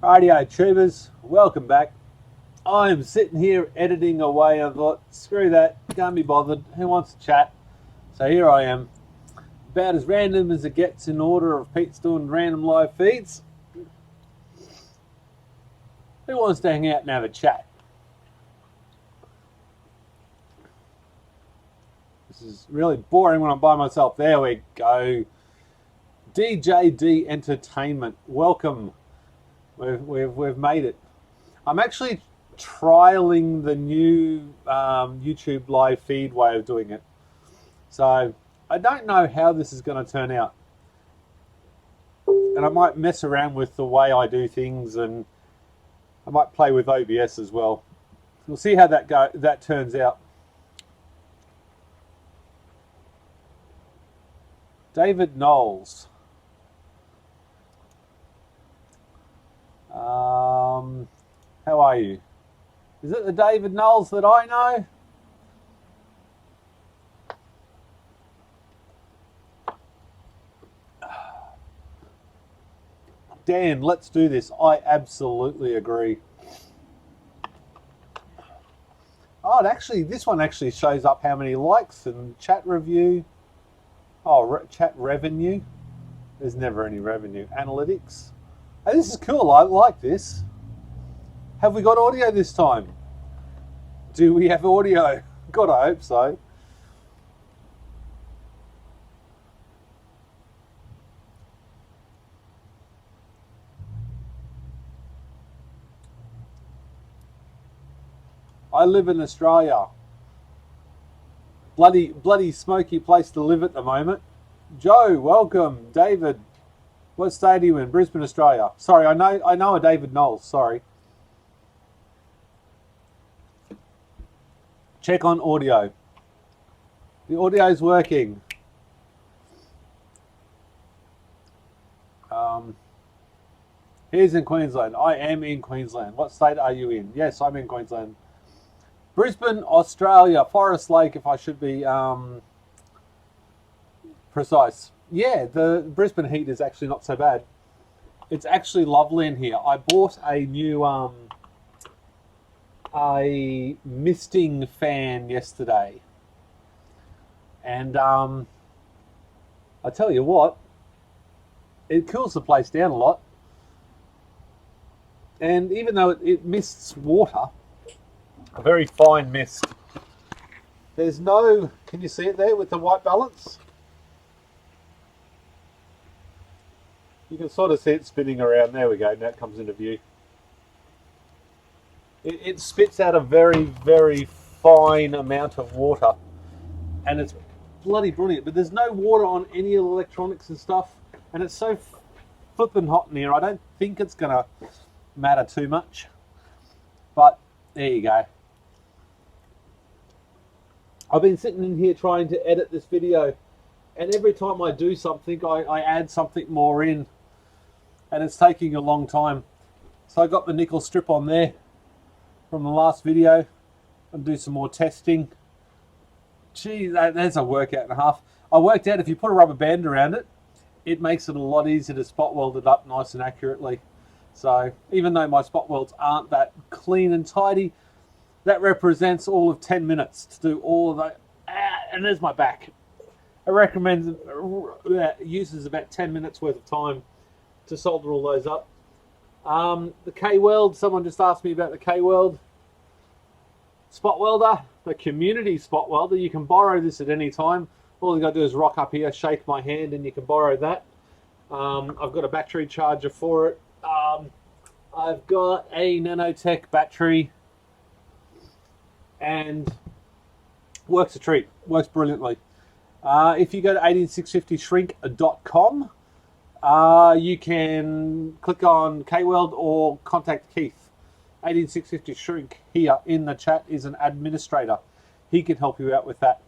Radio tubers, welcome back. I am sitting here editing away. I thought, screw that, can't be bothered. Who wants to chat? So here I am, about as random as it gets in order of Pete's doing random live feeds. Who wants to hang out and have a chat? This is really boring when I'm by myself. There we go. DJD Entertainment, welcome. We've made it. I'm actually trialing the new YouTube live feed way of doing it. So I don't know how this is going to turn out. And I might mess around with the way I do things, and I might play with OBS as well. We'll see how that turns out. David Knowles. How are you? Is it the David Knowles that I know? Dan, let's do this. I absolutely agree. Oh, this one actually shows up how many likes and chat review. Oh, chat revenue. There's never any revenue. Analytics. Oh, this is cool. I like this. Have we got audio this time? Do we have audio? God, I hope so. I live in Australia. Bloody smoky place to live at the moment. Joe, welcome. David, what state are you in? Brisbane, Australia. Sorry, I know a David Knowles. Sorry. Check on audio. The audio is working. Here's in Queensland. I am in Queensland. What state are you in? Yes, I'm in Queensland. Brisbane, Australia. Forest Lake, if I should be precise. Yeah, the Brisbane heat is actually not so bad. It's actually lovely in here. I bought a new a misting fan yesterday, and I tell you what, it cools the place down a lot. And even though it mists water, a very fine mist, there's no, can you see it there with the white balance? You can sort of see it spinning around. There we go. Now it comes into view. It spits out a very, very fine amount of water, and it's bloody brilliant. But there's no water on any of the electronics and stuff, and it's so flipping hot in here. I don't think it's going to matter too much. But there you go. I've been sitting in here trying to edit this video, and every time I do something, I add something more in, and it's taking a long time. So I got the nickel strip on there from the last video and do some more testing. Gee, there's a workout and a half. I worked out if you put a rubber band around it, it makes it a lot easier to spot weld it up nice and accurately. So even though my spot welds aren't that clean and tidy, that represents all of 10 minutes to do all of that. And there's my back. I recommend that uses about 10 minutes worth of time to solder all those up. The K-Weld, someone just asked me about the K-Weld spot welder, the community spot welder. You can borrow this at any time. All you got to do is rock up here, shake my hand, and you can borrow that. I've got a battery charger for it. I've got a nanotech battery, and works a treat, works brilliantly. If you go to 18650shrink.com, you can click on K-Weld or contact Keith. 18650shrink here in the chat is an administrator. He can help you out with that.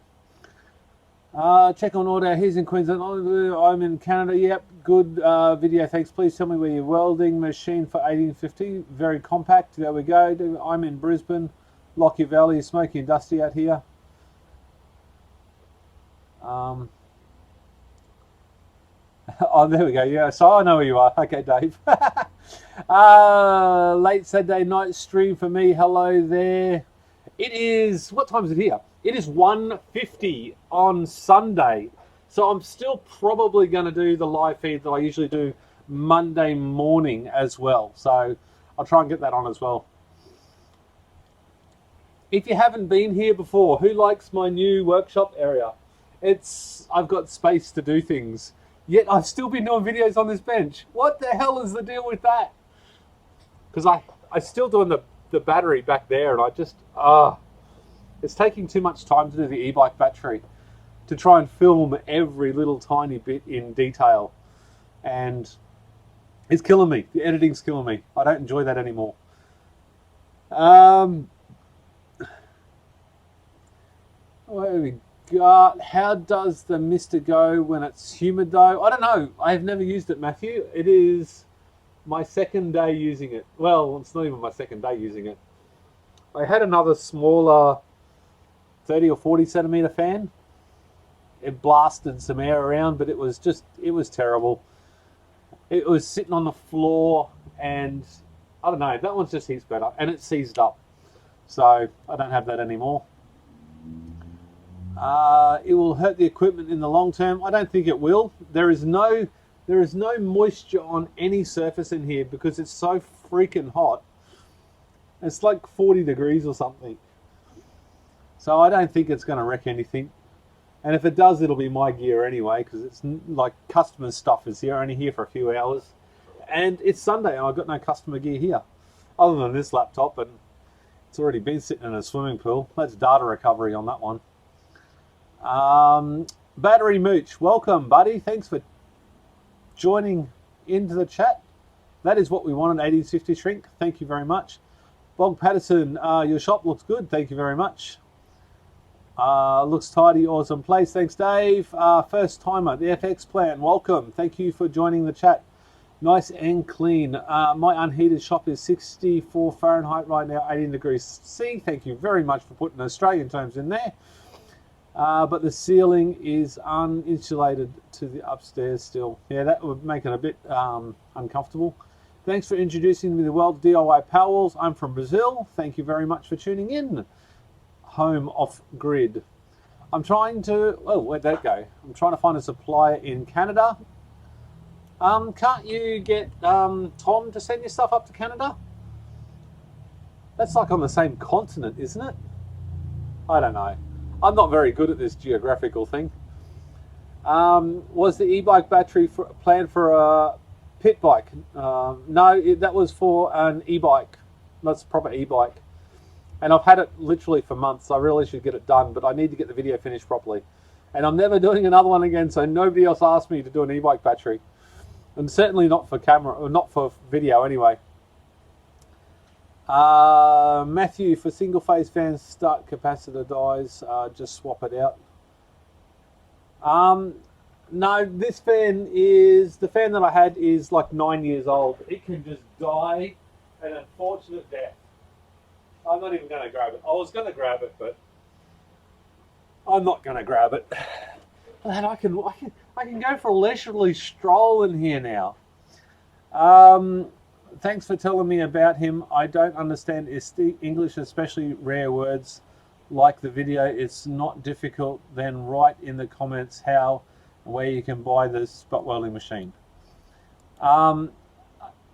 Check on order. He's in Queensland. I'm in Canada. Yep, good video. Thanks. Please tell me where your welding machine for 1850. Very compact. There we go. I'm in Brisbane. Lockyer Valley. Smoky and dusty out here. Oh, there we go. Yeah, so I know where you are. Okay, Dave. Late Saturday night stream for me. Hello there. It is, what time is it here? It is 1:50 on Sunday. So I'm still probably going to do the live feed that I usually do Monday morning as well. So I'll try and get that on as well. If you haven't been here before, who likes my new workshop area? I've got space to do things. Yet I've still been doing videos on this bench. What the hell is the deal with that? Because I'm still doing the battery back there, and I just, it's taking too much time to do the e-bike battery, to try and film every little tiny bit in detail. And it's killing me. The editing's killing me. I don't enjoy that anymore. What have we got? How does the mister go when it's humid though? I don't know. I've never used it, Matthew. It is my second day using it. Well, it's not even my second day using it. I had another smaller 30 or 40 centimeter fan. It blasted some air around, but it was terrible. It was sitting on the floor, and I don't know, that one's just heaps better, and it seized up. So I don't have that anymore. It will hurt the equipment in the long term. I don't think it will. There is no moisture on any surface in here because it's so freaking hot. It's like 40 degrees or something. So I don't think it's going to wreck anything. And if it does, it'll be my gear anyway, because it's like customer stuff is here, only here for a few hours. And it's Sunday and I've got no customer gear here, other than this laptop, and it's already been sitting in a swimming pool. That's data recovery on that one. Battery Mooch, welcome buddy. Thanks for joining into the chat. That is what we wanted, 1850 shrink. Thank you very much. Bog Patterson, your shop looks good. Thank you very much. Looks tidy, awesome place. Thanks, Dave. First timer, the FX plan. Welcome. Thank you for joining the chat. Nice and clean. My unheated shop is 64 Fahrenheit right now, 18 degrees C. Thank you very much for putting Australian terms in there. But the ceiling is uninsulated to the upstairs still. Yeah, that would make it a bit uncomfortable. Thanks for introducing me to Weld DIY Powerwalls. I'm from Brazil. Thank you very much for tuning in. Home off grid. I'm trying to, where'd that go? I'm trying to find a supplier in Canada. Can't you get Tom to send your stuff up to Canada? That's like on the same continent, isn't it? I don't know. I'm not very good at this geographical thing. Was the e-bike battery planned for a pit bike? No, that was for an e-bike. That's a proper e-bike. And I've had it literally for months. I really should get it done, but I need to get the video finished properly. And I'm never doing another one again, so nobody else asked me to do an e-bike battery. And certainly not for camera, or not for video anyway. Matthew, for single phase fans, start capacitor dies, just swap it out. No, this fan is, the fan that I had is like 9 years old. It can just die an unfortunate death. I'm not even going to grab it. I was going to grab it, but I'm not going to grab it. And I can go for a leisurely stroll in here now. Thanks for telling me about him. I don't understand English, especially rare words like the video. It's not difficult. Then write in the comments how and where you can buy this spot welding machine.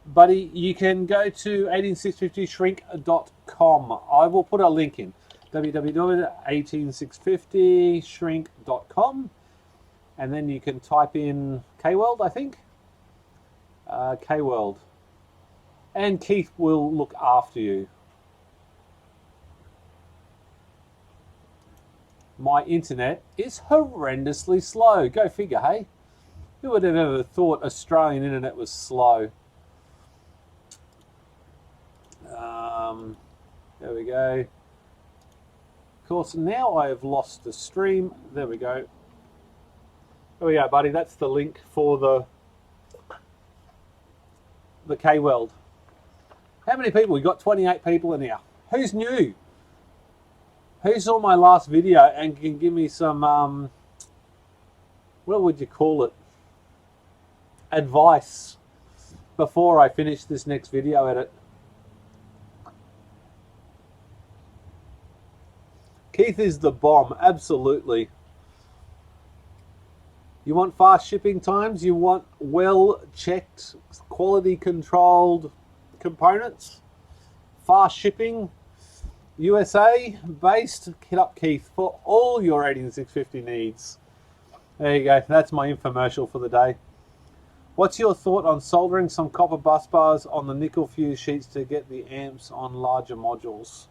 Buddy, you can go to 18650shrink.com. I will put a link in www.18650shrink.com, and then you can type in K-Weld, I think. K-Weld. And Keith will look after you. My internet is horrendously slow. Go figure, hey? Who would have ever thought Australian internet was slow? There we go. Of course, now I have lost the stream. There we go. There we go, buddy. That's the link for the K-Weld. How many people? We got 28 people in here. Who's new? Who saw my last video and can give me some, what would you call it? Advice before I finish this next video edit. Keith is the bomb, absolutely. You want fast shipping times? You want well-checked, quality-controlled components? Fast shipping, USA-based? Hit up Keith for all your 18650 needs. There you go. That's my infomercial for the day. What's your thought on soldering some copper bus bars on the nickel fuse sheets to get the amps on larger modules?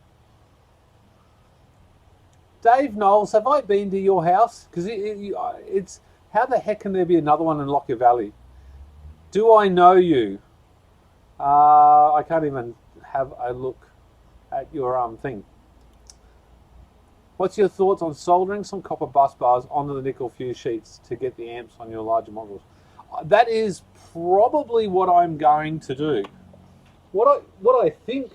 Dave Knowles, have I been to your house? Because it's... How the heck can there be another one in Lockyer Valley? Do I know you? I can't even have a look at your thing. What's your thoughts on soldering some copper bus bars onto the nickel fuse sheets to get the amps on your larger models? That is probably what I'm going to do. What I think,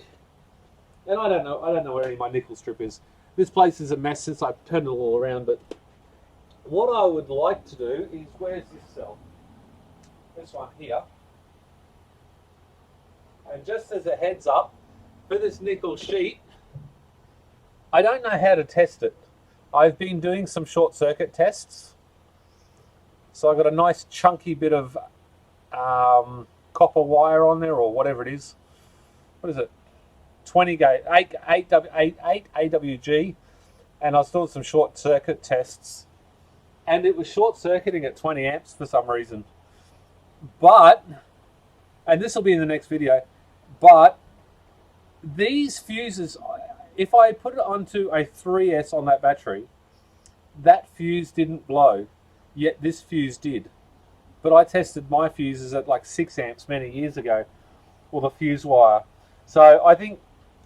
and I don't know where any of my nickel strip is. This place is a mess since I turned it all around, but what I would like to do is, where's this cell? This one here. And just as a heads up, for this nickel sheet, I don't know how to test it. I've been doing some short circuit tests. So I've got a nice chunky bit of copper wire on there, or whatever it is. What is it? 20 gauge, 8 AWG. And I was doing some short circuit tests. And it was short circuiting at 20 amps for some reason. But, and this will be in the next video, but these fuses, if I put it onto a 3S on that battery, that fuse didn't blow, yet this fuse did. But I tested my fuses at like 6 amps many years ago, or the fuse wire. So I think,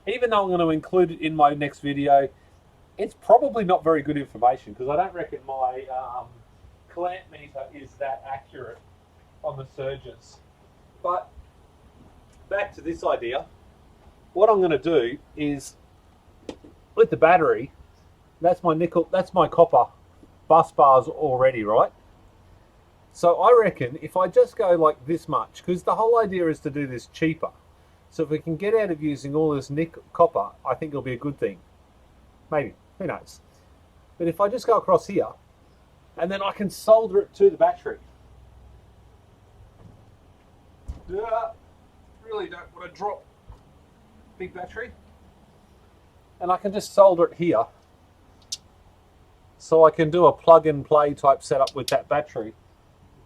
even though I'm going to include it in my next video, it's probably not very good information, because I don't reckon my clamp meter is that accurate on the surges. But back to this idea, what I'm going to do is, with the battery, that's my nickel, that's my copper bus bars already, right? So I reckon if I just go like this much, because the whole idea is to do this cheaper. So if we can get out of using all this nickel copper, I think it'll be a good thing. Maybe. Who knows? But if I just go across here, and then I can solder it to the battery. Really don't want to drop big battery. And I can just solder it here. So I can do a plug and play type setup with that battery.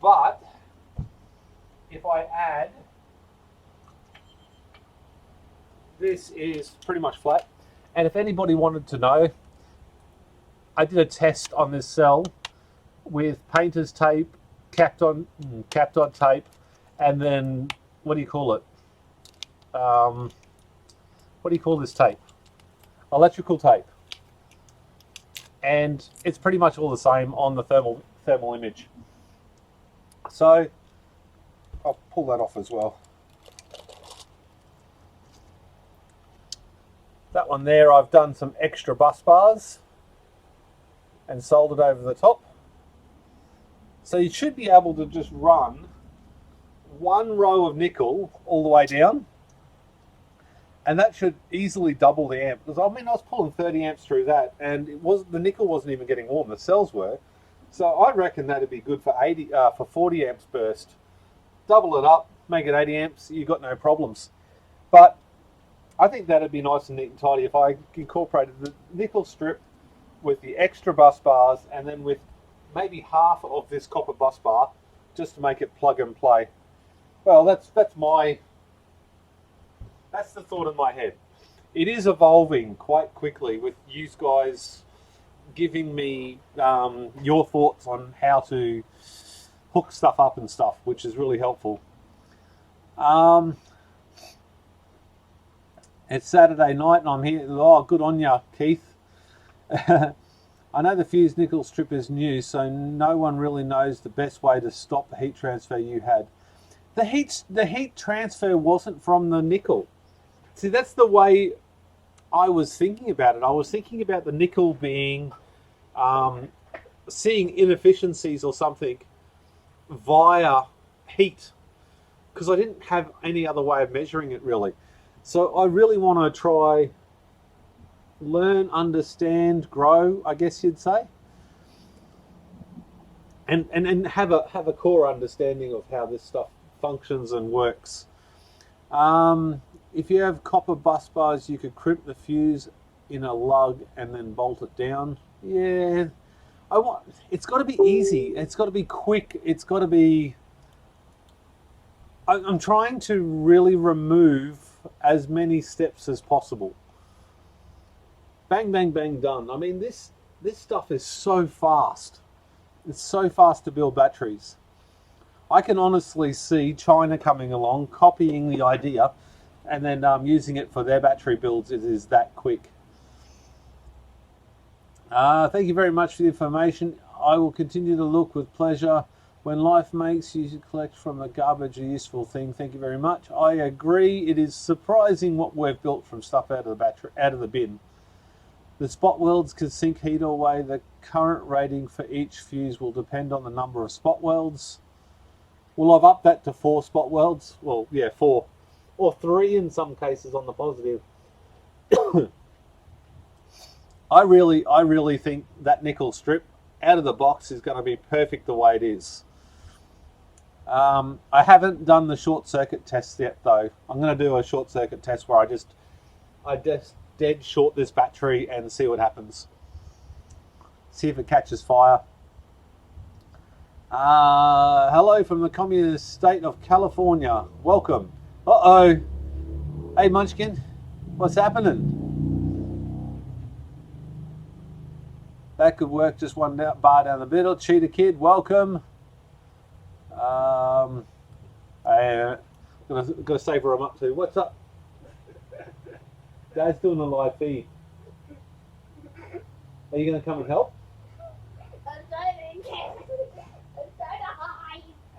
But if I add, this is pretty much flat. And if anybody wanted to know, I did a test on this cell with painter's tape, capped on tape, and then what do you call it? What do you call this tape? Electrical tape. And it's pretty much all the same on the thermal image. So I'll pull that off as well. That one there, I've done some extra bus bars and soldered over the top. So you should be able to just run one row of nickel all the way down, and that should easily double the amp. Because I mean, I was pulling 30 amps through that, and the nickel wasn't even getting warm. The cells were. So I reckon that'd be good for 40 amps burst. Double it up, make it 80 amps. You got no problems. But I think that'd be nice and neat and tidy if I incorporated the nickel strip with the extra bus bars, and then with maybe half of this copper bus bar, just to make it plug and play. Well, that's the thought in my head. It is evolving quite quickly with you guys giving me your thoughts on how to hook stuff up and stuff, which is really helpful. It's Saturday night and I'm here. Oh, good on ya, Keith. I know the fused nickel strip is new, so no one really knows the best way to stop the heat transfer you had. The heat transfer wasn't from the nickel. See, that's the way I was thinking about it. I was thinking about the nickel being, seeing inefficiencies or something via heat. because I didn't have any other way of measuring it really. So I really want to try, learn, understand, grow, I guess you'd say, and have a core understanding of how this stuff functions and works. If you have copper bus bars, you could crimp the fuse in a lug and then bolt it down. Yeah, it's got to be easy. It's got to be quick. It's got to be. I'm trying to really remove as many steps as possible. Bang, bang, bang, done. I mean, this stuff is so fast. It's so fast to build batteries. I can honestly see China coming along, copying the idea, and then using it for their battery builds. It is that quick. Thank you very much for the information. I will continue to look with pleasure. When life makes you collect from the garbage a useful thing. Thank you very much. I agree. It is surprising what we've built from stuff out of the battery, out of the bin. The spot welds can sink heat away. The current rating for each fuse will depend on the number of spot welds. Well, I've upped that to 4 spot welds. Well, yeah, 4 or 3 in some cases on the positive. I really think that nickel strip out of the box is going to be perfect the way it is. I haven't done the short circuit test yet though. I'm going to do a short circuit test where I just dead short this battery and see what happens. See if it catches fire. Hello from the communist state of California. Welcome. Uh-oh. Hey Munchkin, what's happening? That could work, just one bar down the middle. Cheetah Kid, welcome. I'm gonna save where I'm up to. What's up? Dad's doing a live feed. Are you gonna come and help?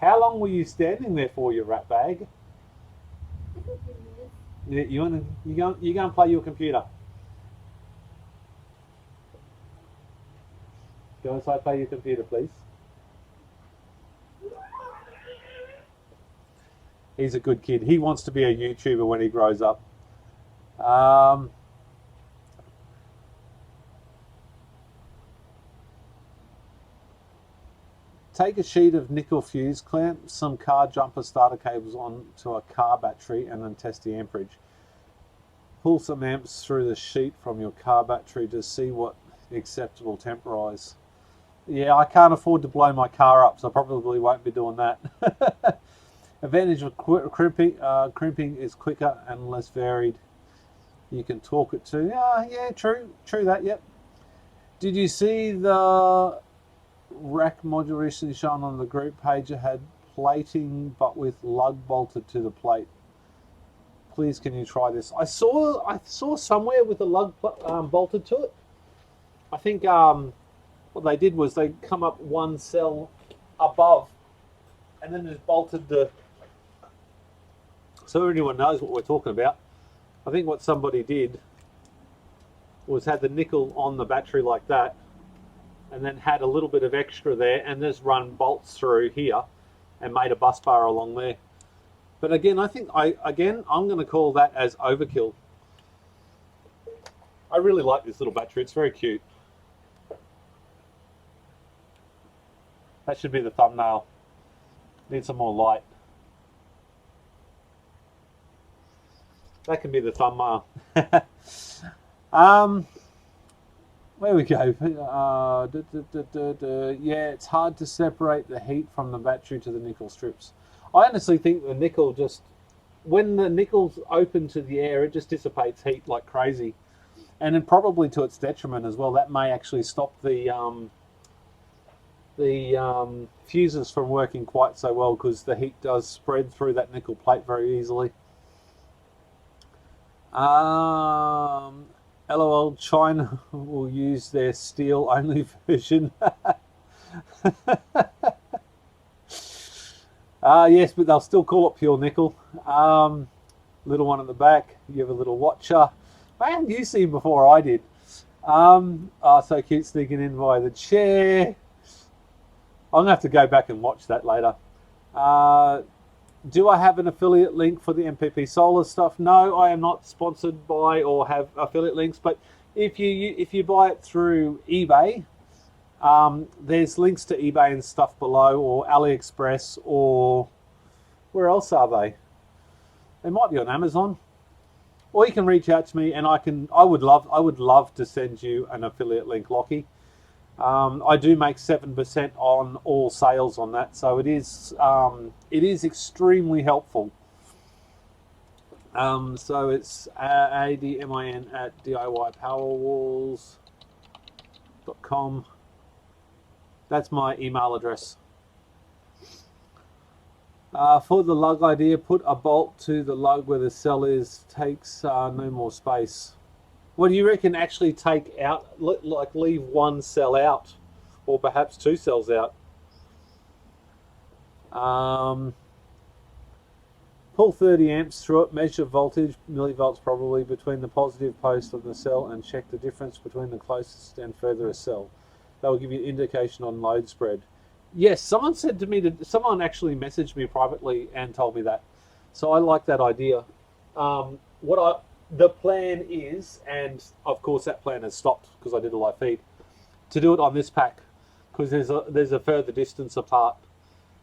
How long were you standing there for, you rat bag? You gonna play your computer? Go inside, play your computer, please. He's a good kid. He wants to be a YouTuber when he grows up. Take a sheet of nickel fuse, clamp some car jumper starter cables onto a car battery and then test the amperage. Pull some amps through the sheet from your car battery to see what the acceptable temper is. Yeah, I can't afford to blow my car up, so I probably won't be doing that. Advantage of crimping is quicker and less varied. You can torque it to. Yeah, true that, yep. Did you see the rack module recently shown on the group page? It had plating but with lug bolted to the plate. Please can you try this? I saw somewhere with a lug bolted to it. I think what they did was they come up one cell above and then just bolted the, so everyone knows what we're talking about. I think what somebody did was had the nickel on the battery like that and then had a little bit of extra there and just run bolts through here and made a bus bar along there. But again, I think I'm going to call that as overkill. I really like this little battery. It's very cute. That should be the thumbnail. Need some more light. That can be the thumbnail. Where we go. Yeah, it's hard to separate the heat from the battery to the nickel strips. I honestly think the nickel just, when the nickel's open to the air, it just dissipates heat like crazy. And then probably to its detriment as well. That may actually stop the fuses from working quite so well because the heat does spread through that nickel plate very easily. LOL, China will use their steel only version. Yes, but they'll still call it pure nickel. Little one at the back, you have a little watcher. Man, you seen before I did. So cute, sneaking in by the chair. I'm gonna have to go back and watch that later. Do I have an affiliate link for the MPP solar stuff? No, I am not sponsored by or have affiliate links. But if you buy it through eBay, there's links to eBay and stuff below, or AliExpress, or where else are they? They might be on Amazon. Or you can reach out to me, and I would love to send you an affiliate link, Lockie. I do make 7% on all sales on that, so it is extremely helpful. So it's admin at DIYpowerwalls.com. That's my email address. For the lug idea, put a bolt to the lug where the cell is, takes no more space. What do you reckon actually take out, like leave one cell out, or perhaps two cells out? Pull 30 amps through it, measure voltage, millivolts probably, between the positive post of the cell and check the difference between the closest and furthest cell. That will give you an indication on load spread. Yes, someone said to me that someone actually messaged me privately and told me that. So I like that idea. The plan is, and of course that plan has stopped because I did a live feed, to do it on this pack because there's a further distance apart.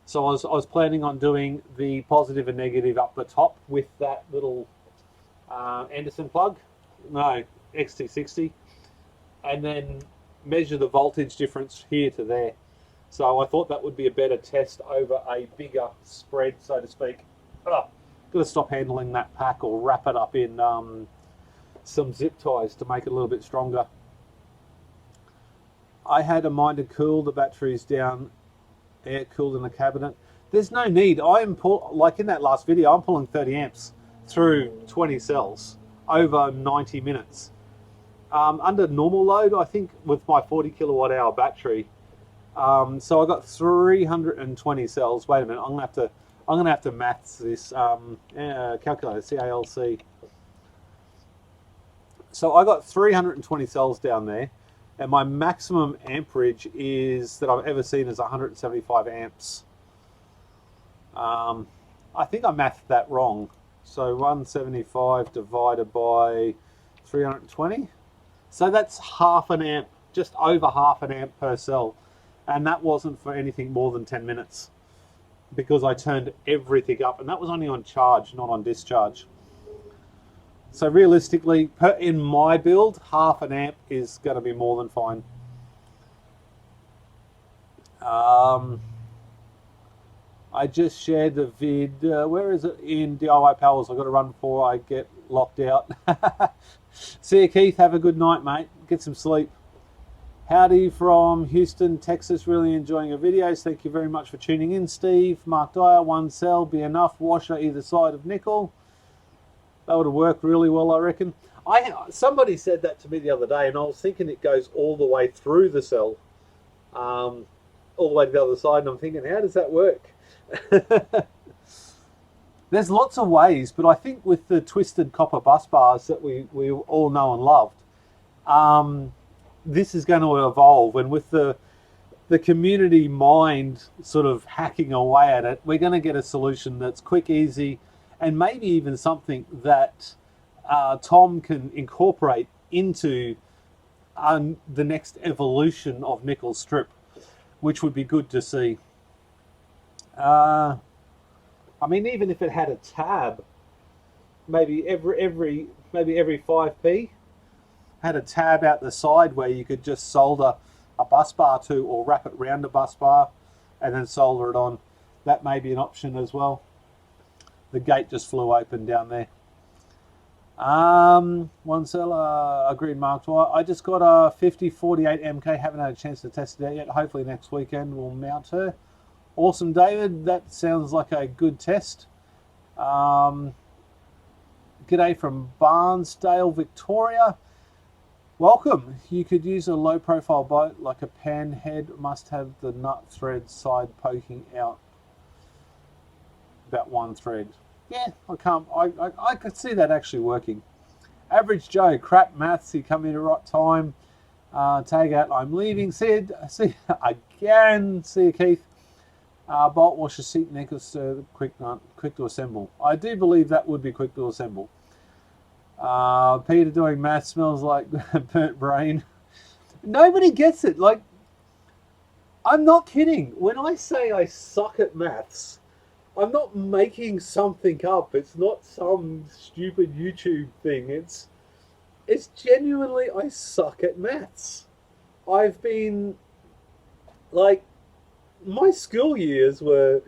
So I was planning on doing the positive and negative up the top with that little Anderson plug, no, XT60, and then measure the voltage difference here to there. So I thought that would be a better test over a bigger spread, so to speak. Got to stop handling that pack or wrap it up in some zip ties to make it a little bit stronger. I had a minder cool, the batteries down, air cooled in the cabinet. There's no need. Like in that last video, I'm pulling 30 amps through 20 cells over 90 minutes. Under normal load, I think with my 40 kilowatt hour battery, so I got 320 cells. Wait a minute, I'm gonna have to maths this. Calculator, CALC. So I got 320 cells down there, and my maximum amperage that I've ever seen is 175 amps. I think I mathed that wrong. So 175 divided by 320. So that's half an amp, just over half an amp per cell. And that wasn't for anything more than 10 minutes because I turned everything up, and that was only on charge, not on discharge. So realistically, in my build, half an amp is going to be more than fine. I just shared the vid. Where is it? In DIY Powers. I've got to run before I get locked out. See you, Keith. Have a good night, mate. Get some sleep. Howdy from Houston, Texas. Really enjoying your videos. Thank you very much for tuning in, Steve. Mark Dyer, one cell be enough. Washer either side of nickel. That would have worked really well, I reckon. Somebody said that to me the other day, and I was thinking it goes all the way through the cell, all the way to the other side, and I'm thinking, how does that work? There's lots of ways, but I think with the twisted copper bus bars that we all know and loved, this is going to evolve, and with the community mind sort of hacking away at it, we're going to get a solution that's quick, easy, and maybe even something that Tom can incorporate into the next evolution of nickel strip, which would be good to see. I mean, even if it had a tab, maybe every 5p had a tab out the side where you could just solder a bus bar to, or wrap it around a bus bar and then solder it on. That may be an option as well. The gate just flew open down there. One cell, agreed, Mark. I just got a 5048 MK, haven't had a chance to test it out yet. Hopefully next weekend we'll mount her. Awesome, David. That sounds like a good test. G'day from Barnsdale, Victoria. Welcome. You could use a low profile boat like a pan head. Must have the nut thread side poking out. About one thread. Yeah, I could see that actually working. Average Joe, crap maths. You come in at the right time. Tag out, I'm leaving. See you again. See you, Keith. Bolt washer seat necklace, quick to assemble. I do believe that would be quick to assemble. Peter doing math smells like burnt brain. Nobody gets it. Like, I'm not kidding. When I say I suck at maths, I'm not making something up. It's not some stupid YouTube thing. It's genuinely, I suck at maths. I've been, like, my school years were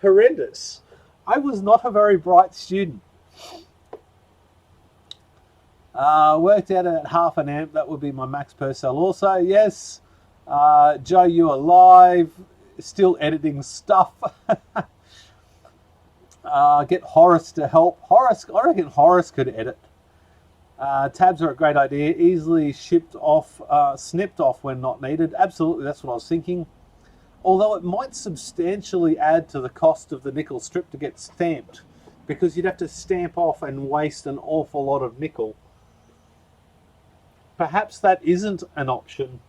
horrendous. I was not a very bright student. Worked out at half an amp. That would be my max per cell also. Yes. Joe, you are live. Still editing stuff. Get Horace to help. Horace, I reckon Horace could edit. Tabs are a great idea. Easily shipped off, snipped off when not needed. Absolutely, that's what I was thinking. Although it might substantially add to the cost of the nickel strip to get stamped, because you'd have to stamp off and waste an awful lot of nickel. Perhaps that isn't an option.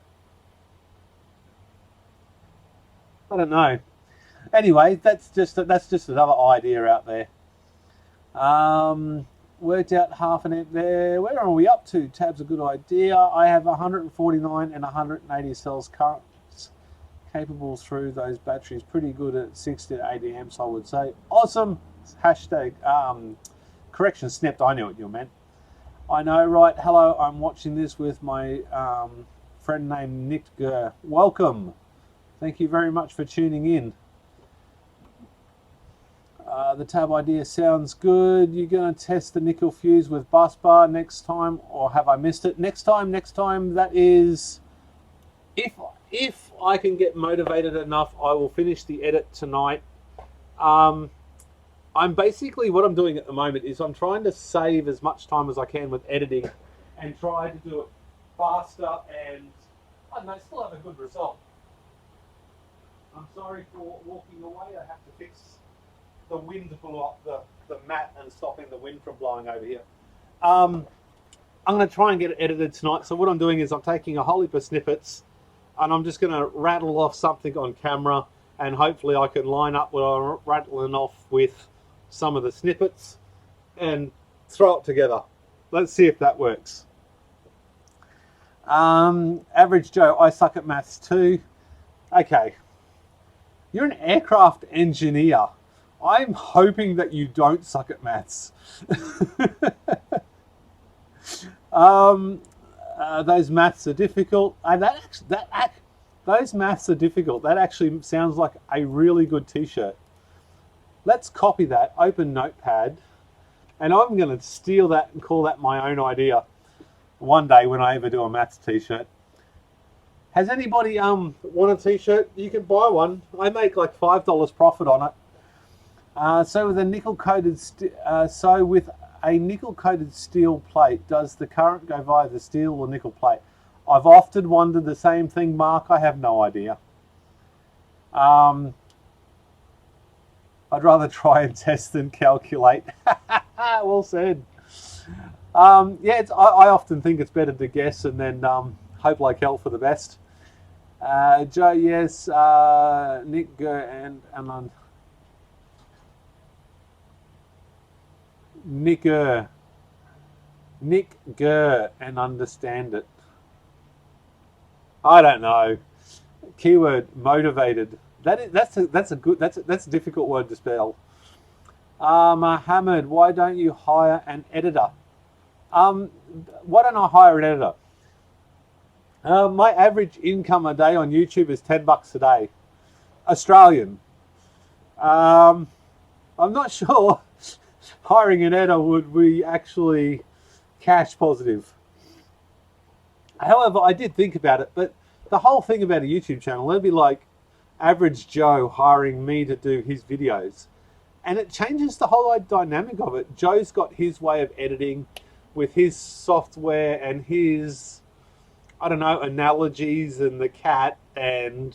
I don't know. Anyway, that's just another idea out there. Worked out half an amp there. Where are we up to? Tab's a good idea. I have 149 and 180 cells current capable through those batteries. Pretty good at 60 to 80 amps, I would say. Awesome. Hashtag correction snapped. I knew what you meant. I know, right? Hello, I'm watching this with my friend named Nick Gurr. Welcome. Thank you very much for tuning in. The tab idea sounds good. You're going to test the nickel fuse with bus bar next time, or have I missed it? Next time, that is, if I can get motivated enough, I will finish the edit tonight. I'm basically, what I'm doing at the moment is I'm trying to save as much time as I can with editing and try to do it faster and, I don't know, still have a good result. I'm sorry for walking away. I have to fix the wind blew up the mat and stopping the wind from blowing over here. I'm going to try and get it edited tonight. So what I'm doing is I'm taking a whole heap of snippets and I'm just going to rattle off something on camera, and hopefully I can line up what I'm rattling off with some of the snippets and throw it together. Let's see if that works. Average Joe, I suck at maths too. Okay. You're an aircraft engineer. I'm hoping that you don't suck at maths. Those maths are difficult. Those maths are difficult. That actually sounds like a really good t-shirt. Let's copy that, open Notepad, and I'm going to steal that and call that my own idea one day when I ever do a maths t-shirt. Has anybody want a t-shirt? You can buy one. I make like $5 profit on it. So with a nickel-coated steel plate, does the current go via the steel or nickel plate? I've often wondered the same thing, Mark. I have no idea. I'd rather try and test than calculate. Well said. Yeah, I often think it's better to guess and then hope like hell for the best. Joe, yes. Nick and Nick Gurr and understand it. I don't know. Keyword motivated. That's a difficult word to spell. Mohammed, why don't you hire an editor? Why don't I hire an editor? My average income a day on YouTube is $10 a day, Australian. I'm not sure hiring an editor would be actually cash positive. However, I did think about it, but the whole thing about a YouTube channel, it'd be like average Joe hiring me to do his videos. And it changes the whole dynamic of it. Joe's got his way of editing with his software and his, I don't know, analogies and the cat and,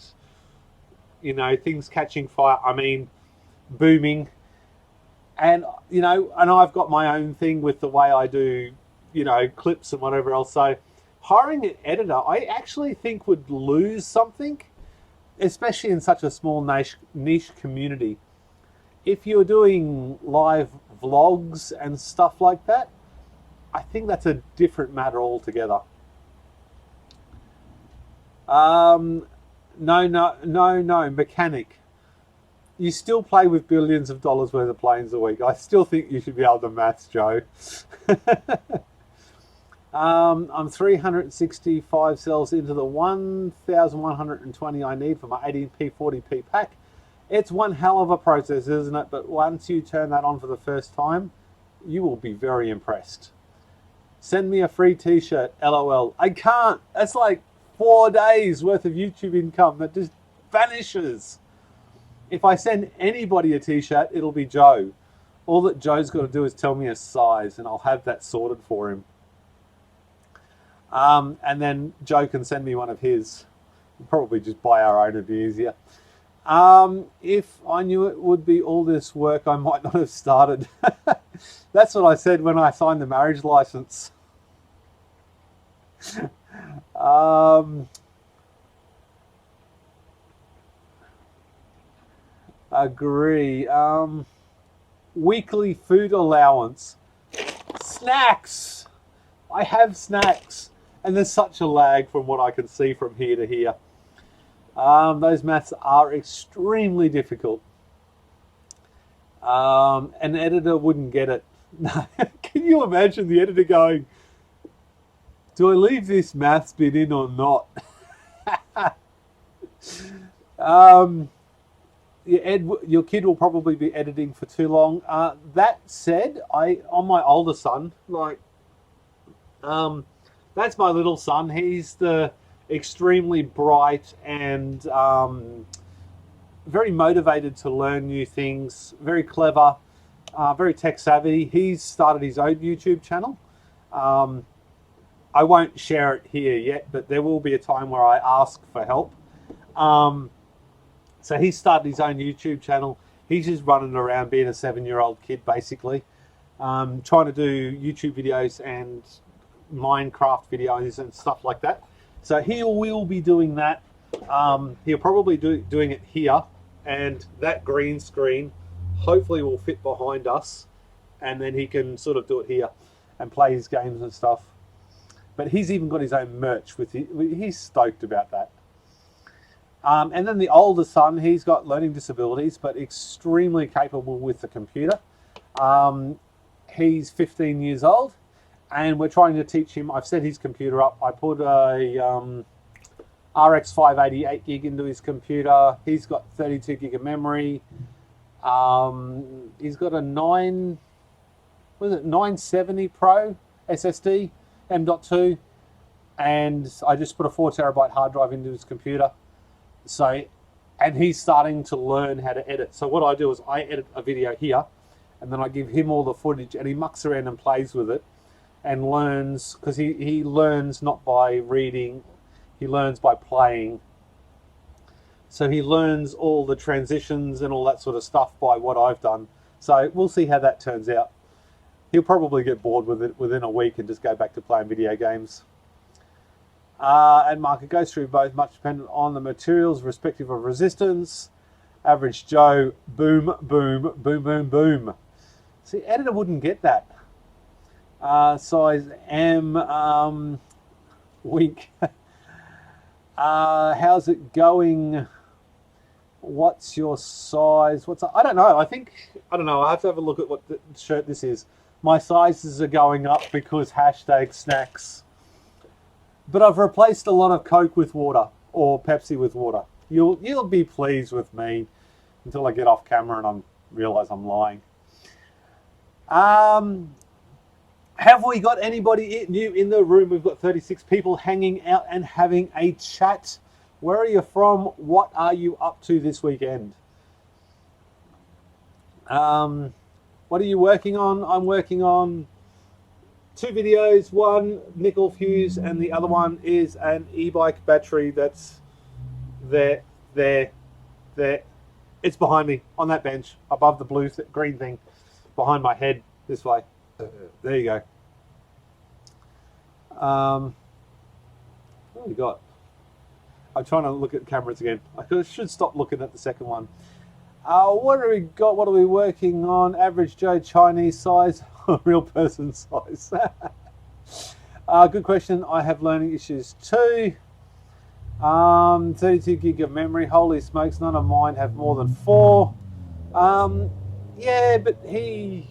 you know, things catching fire. I mean, booming. And, you know, and I've got my own thing with the way I do, you know, clips and whatever else. So hiring an editor, I actually think would lose something. especially in such a small niche community. If you're doing live vlogs and stuff like that, I think that's a different matter altogether. No, mechanic. You still play with billions of dollars worth of planes a week. I still think you should be able to maths, Joe. I'm 365 cells into the 1,120 I need for my 18p 40p pack. It's one hell of a process, isn't it? But once you turn that on for the first time, you will be very impressed. Send me a free t-shirt, LOL. I can't. That's like 4 days worth of YouTube income that just vanishes. If I send anybody a t-shirt, it'll be Joe. All that Joe's got to do is tell me a size and I'll have that sorted for him. And then Joe can send me one of his. We'll probably just buy our own, it'd be easier. If I knew it would be all this work, I might not have started. That's what I said when I signed the marriage license. Agree. Weekly food allowance. Snacks. I have snacks. And there's such a lag from what I can see from here to here. Those maths are extremely difficult. An editor wouldn't get it. Can you imagine the editor going, do I leave this maths bit in or not? Your kid will probably be editing for too long. That said, on my older son, that's my little son. He's the extremely bright and very motivated to learn new things, very clever, very tech savvy. He's started his own YouTube channel. I won't share it here yet, but there will be a time where I ask for help. So he started his own YouTube channel. He's just running around being a 7-year-old kid, basically, trying to do YouTube videos and Minecraft videos and stuff like that. So he will be doing that. He'll probably doing it here, and that green screen hopefully will fit behind us, and then he can sort of do it here and play his games and stuff. But he's even got his own merch he's stoked about that. And then the older son, he's got learning disabilities, but extremely capable with the computer. He's 15 years old, and we're trying to teach him. I've set his computer up. I put a RX 588 gig into his computer. He's got 32 gig of memory. He's got a 970 Pro SSD, M.2, and I just put a 4 terabyte hard drive into his computer. So, and he's starting to learn how to edit. So what I do is I edit a video here, and then I give him all the footage, and he mucks around and plays with it and learns, because he learns not by reading, he learns by playing. So he learns all the transitions and all that sort of stuff by what I've done. So we'll see how that turns out. He'll probably get bored with it within a week and just go back to playing video games. And Mark, it goes through both, much dependent on the materials respective of resistance. Average Joe, boom, boom, boom, boom, boom. See, editor wouldn't get that. Size M, wink. How's it going? What's your size? I don't know. I don't know. I have to have a look at what the shirt this is. My sizes are going up because #snacks. But I've replaced a lot of Coke with water or Pepsi with water. You'll be pleased with me until I get off camera and I realise I'm lying. Have we got anybody new in the room? We've got 36 people hanging out and having a chat. Where are you from? What are you up to this weekend? What are you working on? I'm working on 2 videos, one nickel fuse and the other one is an e-bike battery that's there. It's behind me on that bench above the green thing behind my head this way. There you go. What have we got? I'm trying to look at cameras again. I should stop looking at the second one. What have we got? What are we working on? Average Joe Chinese size, real person size. Good question. I have learning issues too. 32 gig of memory. Holy smokes, none of mine have more than 4. Yeah, but he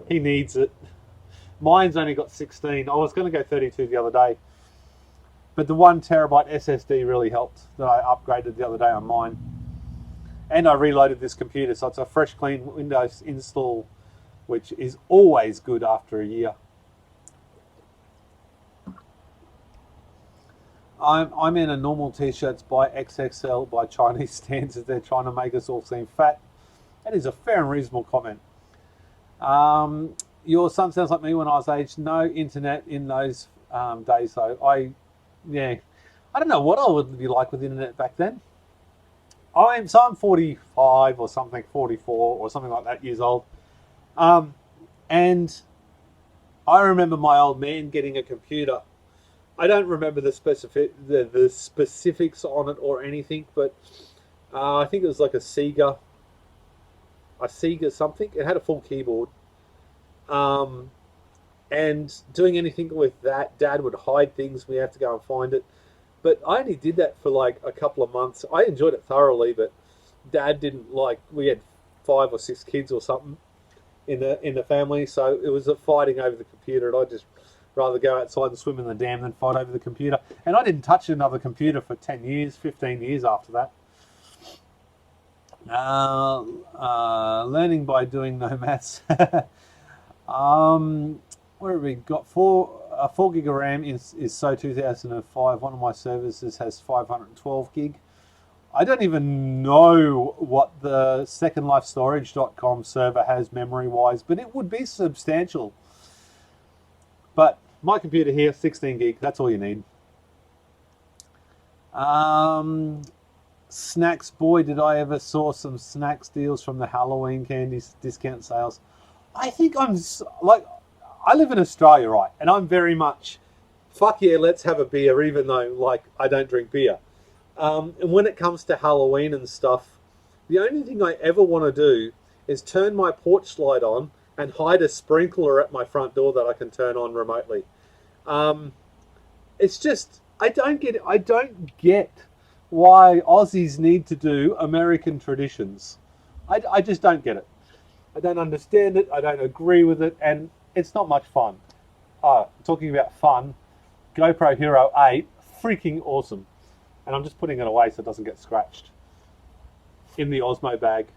needs it. Mine's only got 16. I was going to go 32 the other day, but the 1 terabyte SSD really helped that I upgraded the other day on mine. And I reloaded this computer, so it's a fresh, clean Windows install, which is always good after a year. I'm in a normal t-shirts by XXL by Chinese standards. They're trying to make us all seem fat. That is a fair and reasonable comment. Your son sounds like me when I was aged. No internet in those days, though. I don't know what I would be like with internet back then. I'm 45 or something, 44 or something like that years old. And I remember my old man getting a computer. I don't remember the specifics on it or anything, but I think it was like a Sega something. It had a full keyboard. And doing anything with that, Dad would hide things. We had to go and find it. But I only did that for like a couple of months. I enjoyed it thoroughly, but Dad didn't like. We had 5 or 6 kids or something in the family, so it was a fighting over the computer, and I'd just rather go outside and swim in the dam than fight over the computer. And I didn't touch another computer for 10 years, 15 years after that. Learning by doing no maths. Where have we got? 4 gig of RAM is so 2005. One of my services has 512 gig. I don't even know what the secondlifestorage.com server has memory-wise, but it would be substantial. But my computer here, 16 gig. That's all you need. Snacks. Boy, did I ever saw some snacks deals from the Halloween candies discount sales. I think I live in Australia, right? And I'm very much, fuck yeah, let's have a beer, even though, like, I don't drink beer. And when it comes to Halloween and stuff, the only thing I ever want to do is turn my porch light on and hide a sprinkler at my front door that I can turn on remotely. It's just, I don't get why Aussies need to do American traditions. I just don't get it. I don't understand it. I don't agree with it, and it's not much fun. Talking about fun, GoPro Hero 8, freaking awesome. And I'm just putting it away so it doesn't get scratched. In the Osmo bag.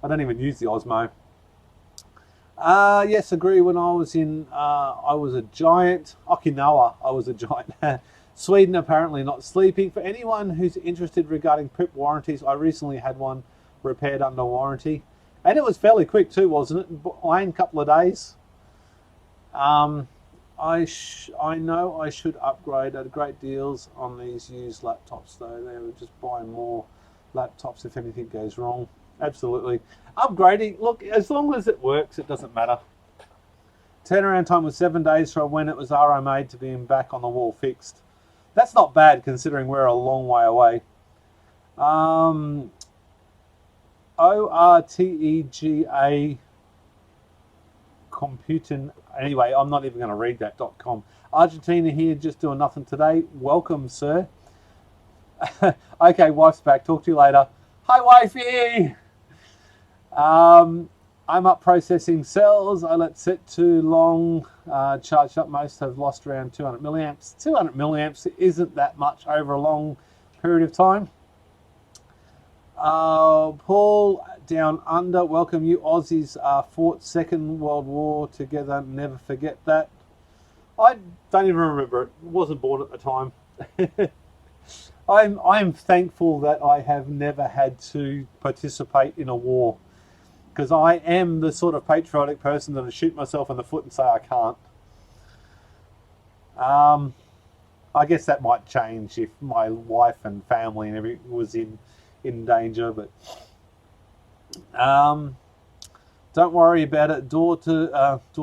I don't even use the Osmo. Yes, agree. When I was in, I was a giant. Okinawa, I was a giant. Sweden, apparently not sleeping. For anyone who's interested regarding PRIP warranties, I recently had one repaired under warranty. And it was fairly quick too, wasn't it? In a couple of days. I know I should upgrade at great deals on these used laptops, though. They were just buying more laptops if anything goes wrong. Absolutely. Upgrading, look, as long as it works, it doesn't matter. Turnaround time was 7 days from when it was RO made to being back on the wall fixed. That's not bad considering we're a long way away. ORTEGA Computing. Anyway, I'm not even going to read that .com. Argentina here, just doing nothing today. Welcome, sir. Okay, wife's back. Talk to you later. Hi, wifey. I'm up processing cells. I let sit too long. Charged up. Most have lost around 200 milliamps. 200 milliamps isn't that much over a long period of time. Paul down under, welcome. You Aussies fought Second World War together, never forget that. I don't even remember it. Wasn't born at the time. I'm thankful that I have never had to participate in a war, because I am the sort of patriotic person that'll shoot myself in the foot and say I can't. I guess that might change if my wife and family and everything was in danger, but don't Don't worry about it. Door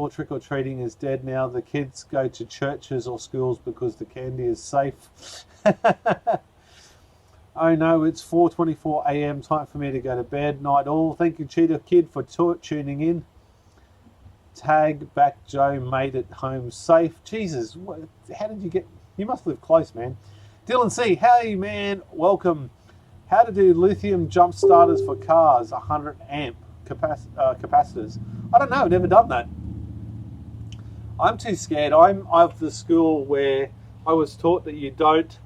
trick or treating is dead now. The kids go to churches or schools because the candy is safe. Oh no, it's 4:24 a.m. Time for me to go to bed. Night all. Thank you, Cheetah Kid, for tuning in. Tag back Joe made it home safe. Jesus, how did you get? You must live close, man. Dylan C, hey man, welcome. How to do lithium jump starters for cars, 100 amp capacitors. I don't know, I've never done that. I'm too scared. I'm of the school where I was taught that you don't,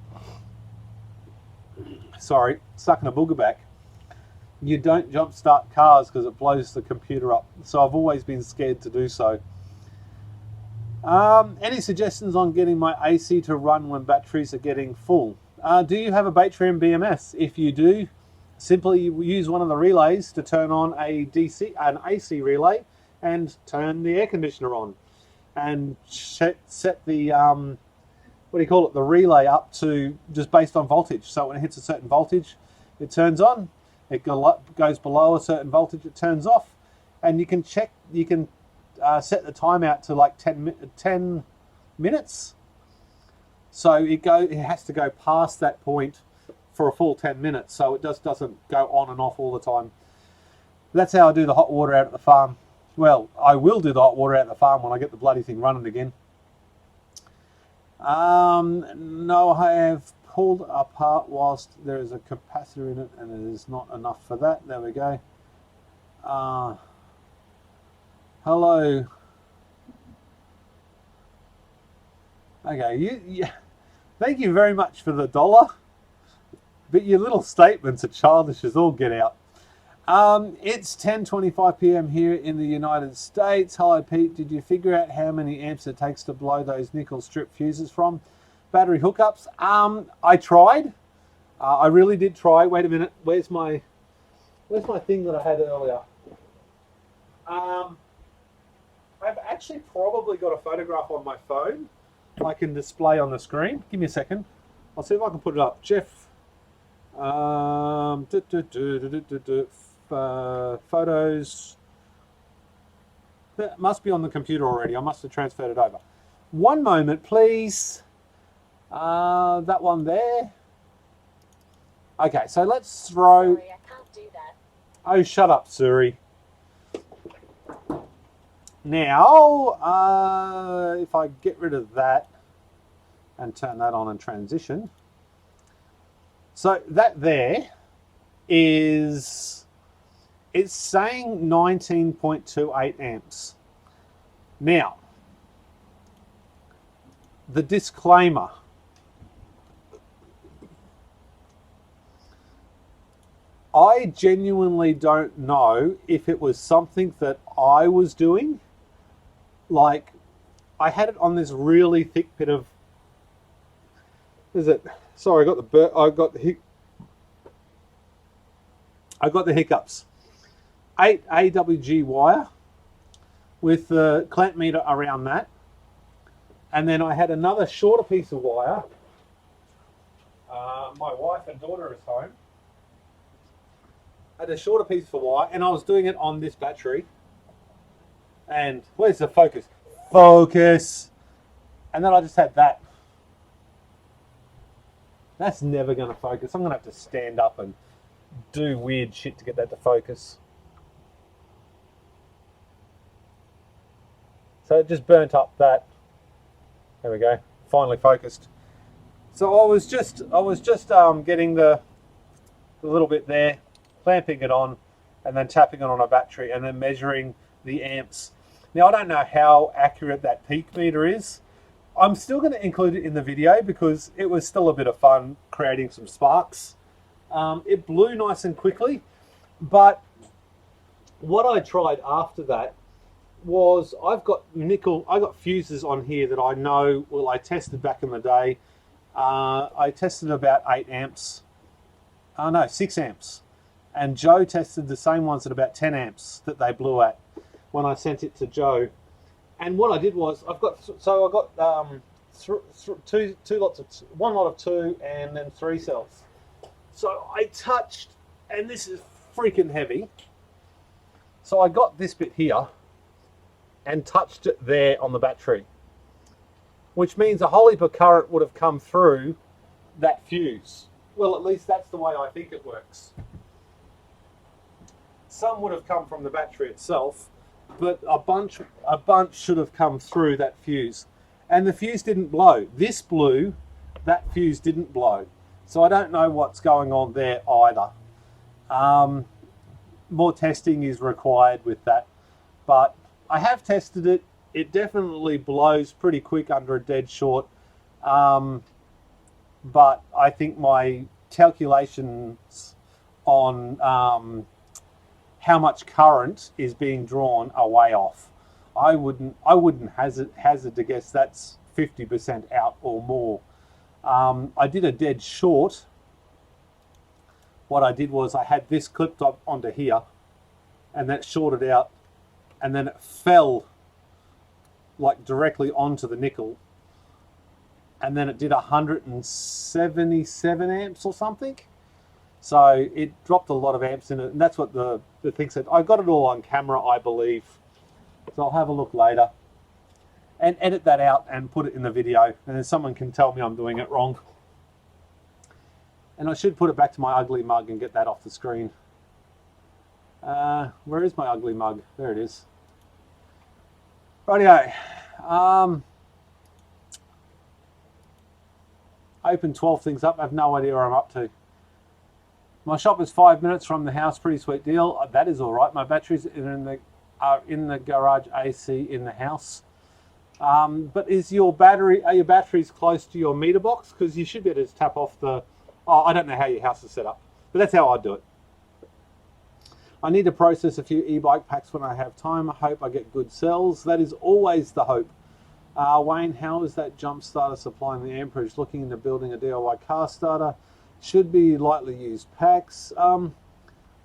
sucking a booger back, you don't jump start cars because it blows the computer up. So I've always been scared to do so. Any suggestions on getting my AC to run when batteries are getting full? Do you have a Batrium BMS? If you do, simply use one of the relays to turn on an AC relay and turn the air conditioner on, and set the the relay up to just based on voltage. So when it hits a certain voltage, it turns on. It goes below a certain voltage, it turns off, and you can set the timeout to like 10 minutes. So it has to go past that point for a full 10 minutes, so it just doesn't go on and off all the time. That's how I do the hot water out at the farm. Well, I will do the hot water out at the farm when I get the bloody thing running again. No, I have pulled apart whilst there is a capacitor in it, and it is not enough for that. There we go. Hello. Okay, thank you very much for the $1, but your little statements are childish as all get out. It's 10:25 p.m. here in the United States. Hello, Pete. Did you figure out how many amps it takes to blow those nickel strip fuses from battery hookups? I tried. I really did try. Wait a minute. Where's my thing that I had earlier? I've actually probably got a photograph on my phone I can display on the screen. Give me a second. I'll see if I can put it up. Jeff. Photos. That must be on the computer already. I must have transferred it over. One moment, please. That one there. Okay, so let's throw... Sorry, I can't do that. Oh, shut up, Suri. Now, if I get rid of that and turn that on and transition. So that there is... It's saying 19.28 amps. Now, the disclaimer. I genuinely don't know if it was something that I was doing. Like, I had it on this really thick bit of... Is it? Sorry, I got the hiccups. 8 AWG wire with the clamp meter around that, and then I had another shorter piece of wire. My wife and daughter is home. I had a shorter piece of wire, and I was doing it on this battery. And where's the focus? Focus! And then I just had that. That's never going to focus. I'm going to have to stand up and do weird shit to get that to focus. So it just burnt up that. There we go. Finally focused. So I was just getting the little bit there, clamping it on, and then tapping it on a battery, and then measuring the amps. Now I don't know how accurate that peak meter is. I'm still going to include it in the video because it was still a bit of fun creating some sparks. It blew nice and quickly, but what I tried after that was I got fuses on here that I know, well, I tested back in the day. I tested about 8 amps. No, 6 amps. And Joe tested the same ones at about 10 amps that they blew at when I sent it to Joe. And what I did was I got one lot of 2 and then 3 cells. So I touched, and this is freaking heavy. So I got this bit here and touched it there on the battery, which means a whole heap of current would have come through that fuse. Well, at least that's the way I think it works. Some would have come from the battery itself, but a bunch should have come through that fuse. And the fuse didn't blow. This blew, that fuse didn't blow. So I don't know what's going on there either. More testing is required with that. But I have tested it. It definitely blows pretty quick under a dead short. But I think my calculations on how much current is being drawn are way off. I wouldn't hazard to guess that's 50% out or more. I did a dead short. What I did was I had this clipped up onto here, and that shorted out, and then it fell like directly onto the nickel, and then it did 177 amps or something. So it dropped a lot of amps in it, and that's what the thing said. I got it all on camera, I believe. So I'll have a look later and edit that out and put it in the video, and then someone can tell me I'm doing it wrong. And I should put it back to my ugly mug and get that off the screen. Where is my ugly mug? There it is. Rightio. Open 12 things up. I have no idea where I'm up to. My shop is 5 minutes from the house. Pretty sweet deal. That is all right. My batteries are in the garage, AC in the house. But are your batteries close to your meter box? Because you should be able to tap off the... Oh, I don't know how your house is set up, but that's how I do it. I need to process a few e-bike packs when I have time. I hope I get good cells. That is always the hope. Wayne, how is that jump starter supplying the amperage? Looking into building a DIY car starter. Should be lightly used packs.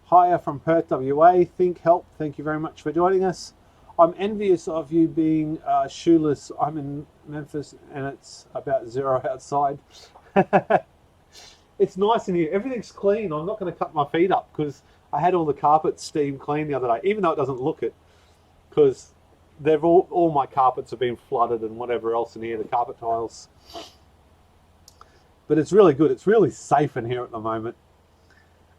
Hire from Perth, WA. Think help. Thank you very much for joining us. I'm envious of you being shoeless. I'm in Memphis and it's about 0 outside. It's nice in here. Everything's clean. I'm not going to cut my feet up because I had all the carpets steam clean the other day, even though it doesn't look it, because they've all my carpets have been flooded and whatever else in here, the carpet tiles. But it's really good. It's really safe in here at the moment.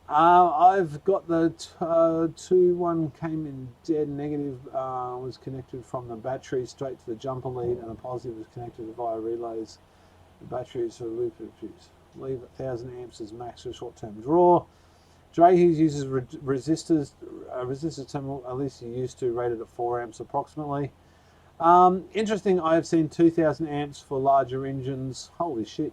I've got the 2-1 came in dead negative, was connected from the battery straight to the jumper lead, and the positive was connected via relays. The battery is for loop fuse. Leave 1,000 amps as max for short-term draw. Dre Hughes uses resistors terminal, at least he used to, rated at 4 amps approximately. Interesting, I have seen 2,000 amps for larger engines. Holy shit.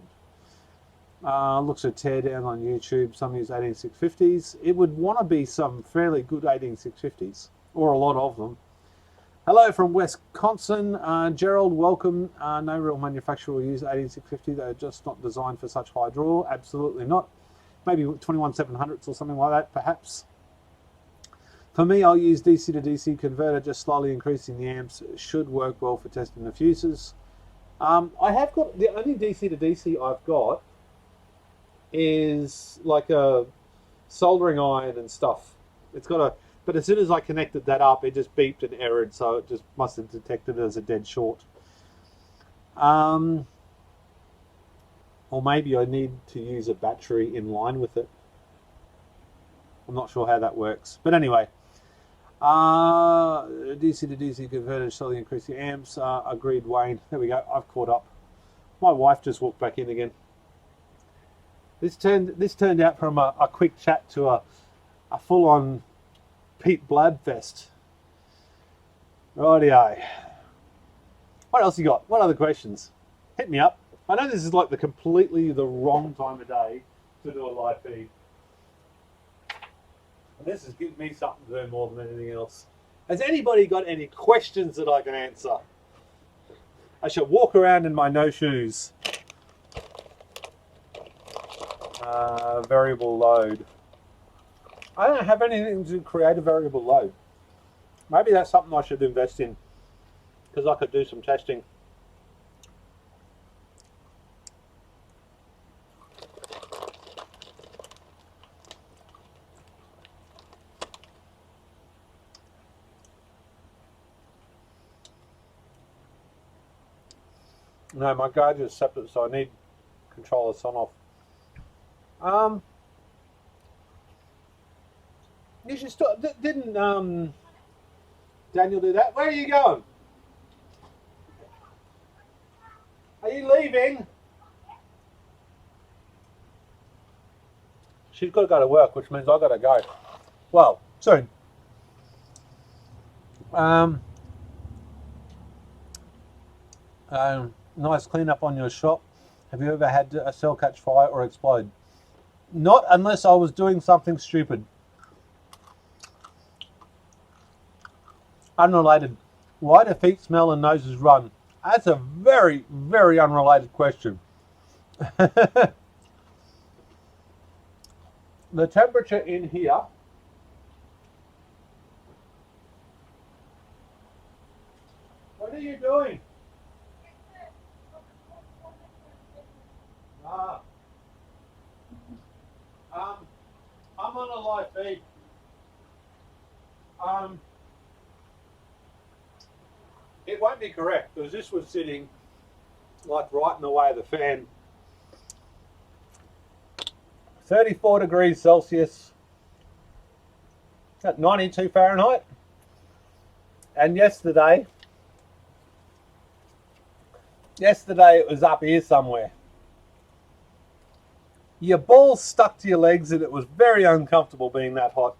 Looks a tear down on YouTube. Some use 18650s. It would want to be some fairly good 18650s, or a lot of them. Hello from Wisconsin. Gerald, welcome. No real manufacturer will use 18650. They're just not designed for such high draw. Absolutely not. Maybe 21700s or something like that, perhaps. For me, I'll use DC to DC converter, just slowly increasing the amps. It should work well for testing the fuses. I have got, the only DC to DC I've got is like a soldering iron and stuff. It's got a, but as soon as I connected that up, it just beeped and errored, so it just must have detected it as a dead short. Or maybe I need to use a battery in line with it. I'm not sure how that works. But anyway, DC to DC converter, slowly increase the amps. Agreed, Wayne. There we go. I've caught up. My wife just walked back in again. This turned out from a quick chat to a full-on Pete Blabfest. Rightio. What else you got? What other questions? Hit me up. I know this is like completely the wrong time of day to do a live feed. And this has given me something to do more than anything else. Has anybody got any questions that I can answer? I shall walk around in my no shoes. Variable load. I don't have anything to create a variable load. Maybe that's something I should invest in, because I could do some testing. No, my gauge is separate, so I need control this on off. You should stop. Didn't Daniel do that? Where are you going? Are you leaving? She's got to go to work, which means I've got to go. Well, soon. Nice clean up on your shop. Have you ever had a cell catch fire or explode? Not unless I was doing something stupid. Unrelated. Why do feet smell and noses run? That's a very, very unrelated question. The temperature in here what are you doing? I'm on a live feed. It won't be correct because this was sitting like right in the way of the fan. 34 degrees Celsius at 92 Fahrenheit. And yesterday it was up here somewhere. Your balls stuck to your legs and it was very uncomfortable being that hot.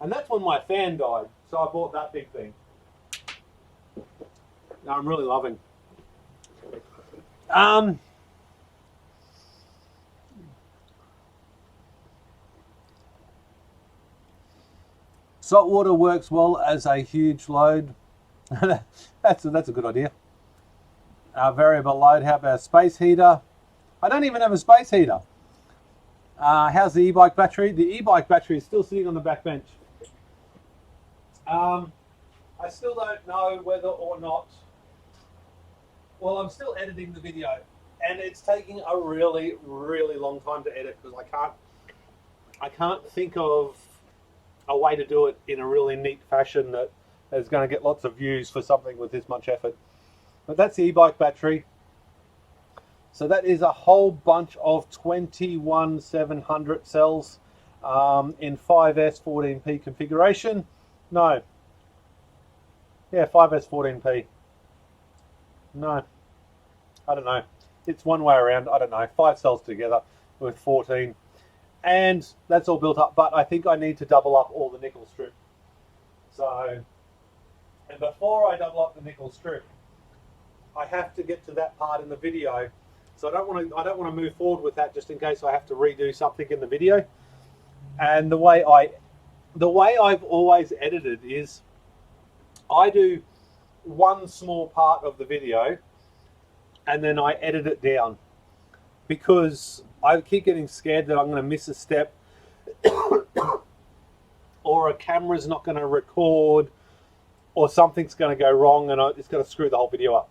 And that's when my fan died. So I bought that big thing. Now I'm really loving. Salt water works well as a huge load. That's a good idea. Variable load. How about a space heater? I don't even have a space heater. How's the e-bike battery? The e-bike battery is still sitting on the back bench. I still don't know whether or not. Well, I'm still editing the video, and it's taking a really, really long time to edit because I can't think of a way to do it in a really neat fashion that is going to get lots of views for something with this much effort. But that's the e-bike battery. So that is a whole bunch of 21700 cells in 5S 14P configuration. No. Yeah, 5S 14P. No. I don't know. It's one way around. I don't know. 5 cells together with 14. And that's all built up. But I think I need to double up all the nickel strip. So, and before I double up the nickel strip, I have to get to that part in the video. So I don't want to move forward with that just in case I have to redo something in the video. And the way I've always edited is I do one small part of the video and then I edit it down because I keep getting scared that I'm going to miss a step or a camera's not going to record or something's going to go wrong and it's going to screw the whole video up.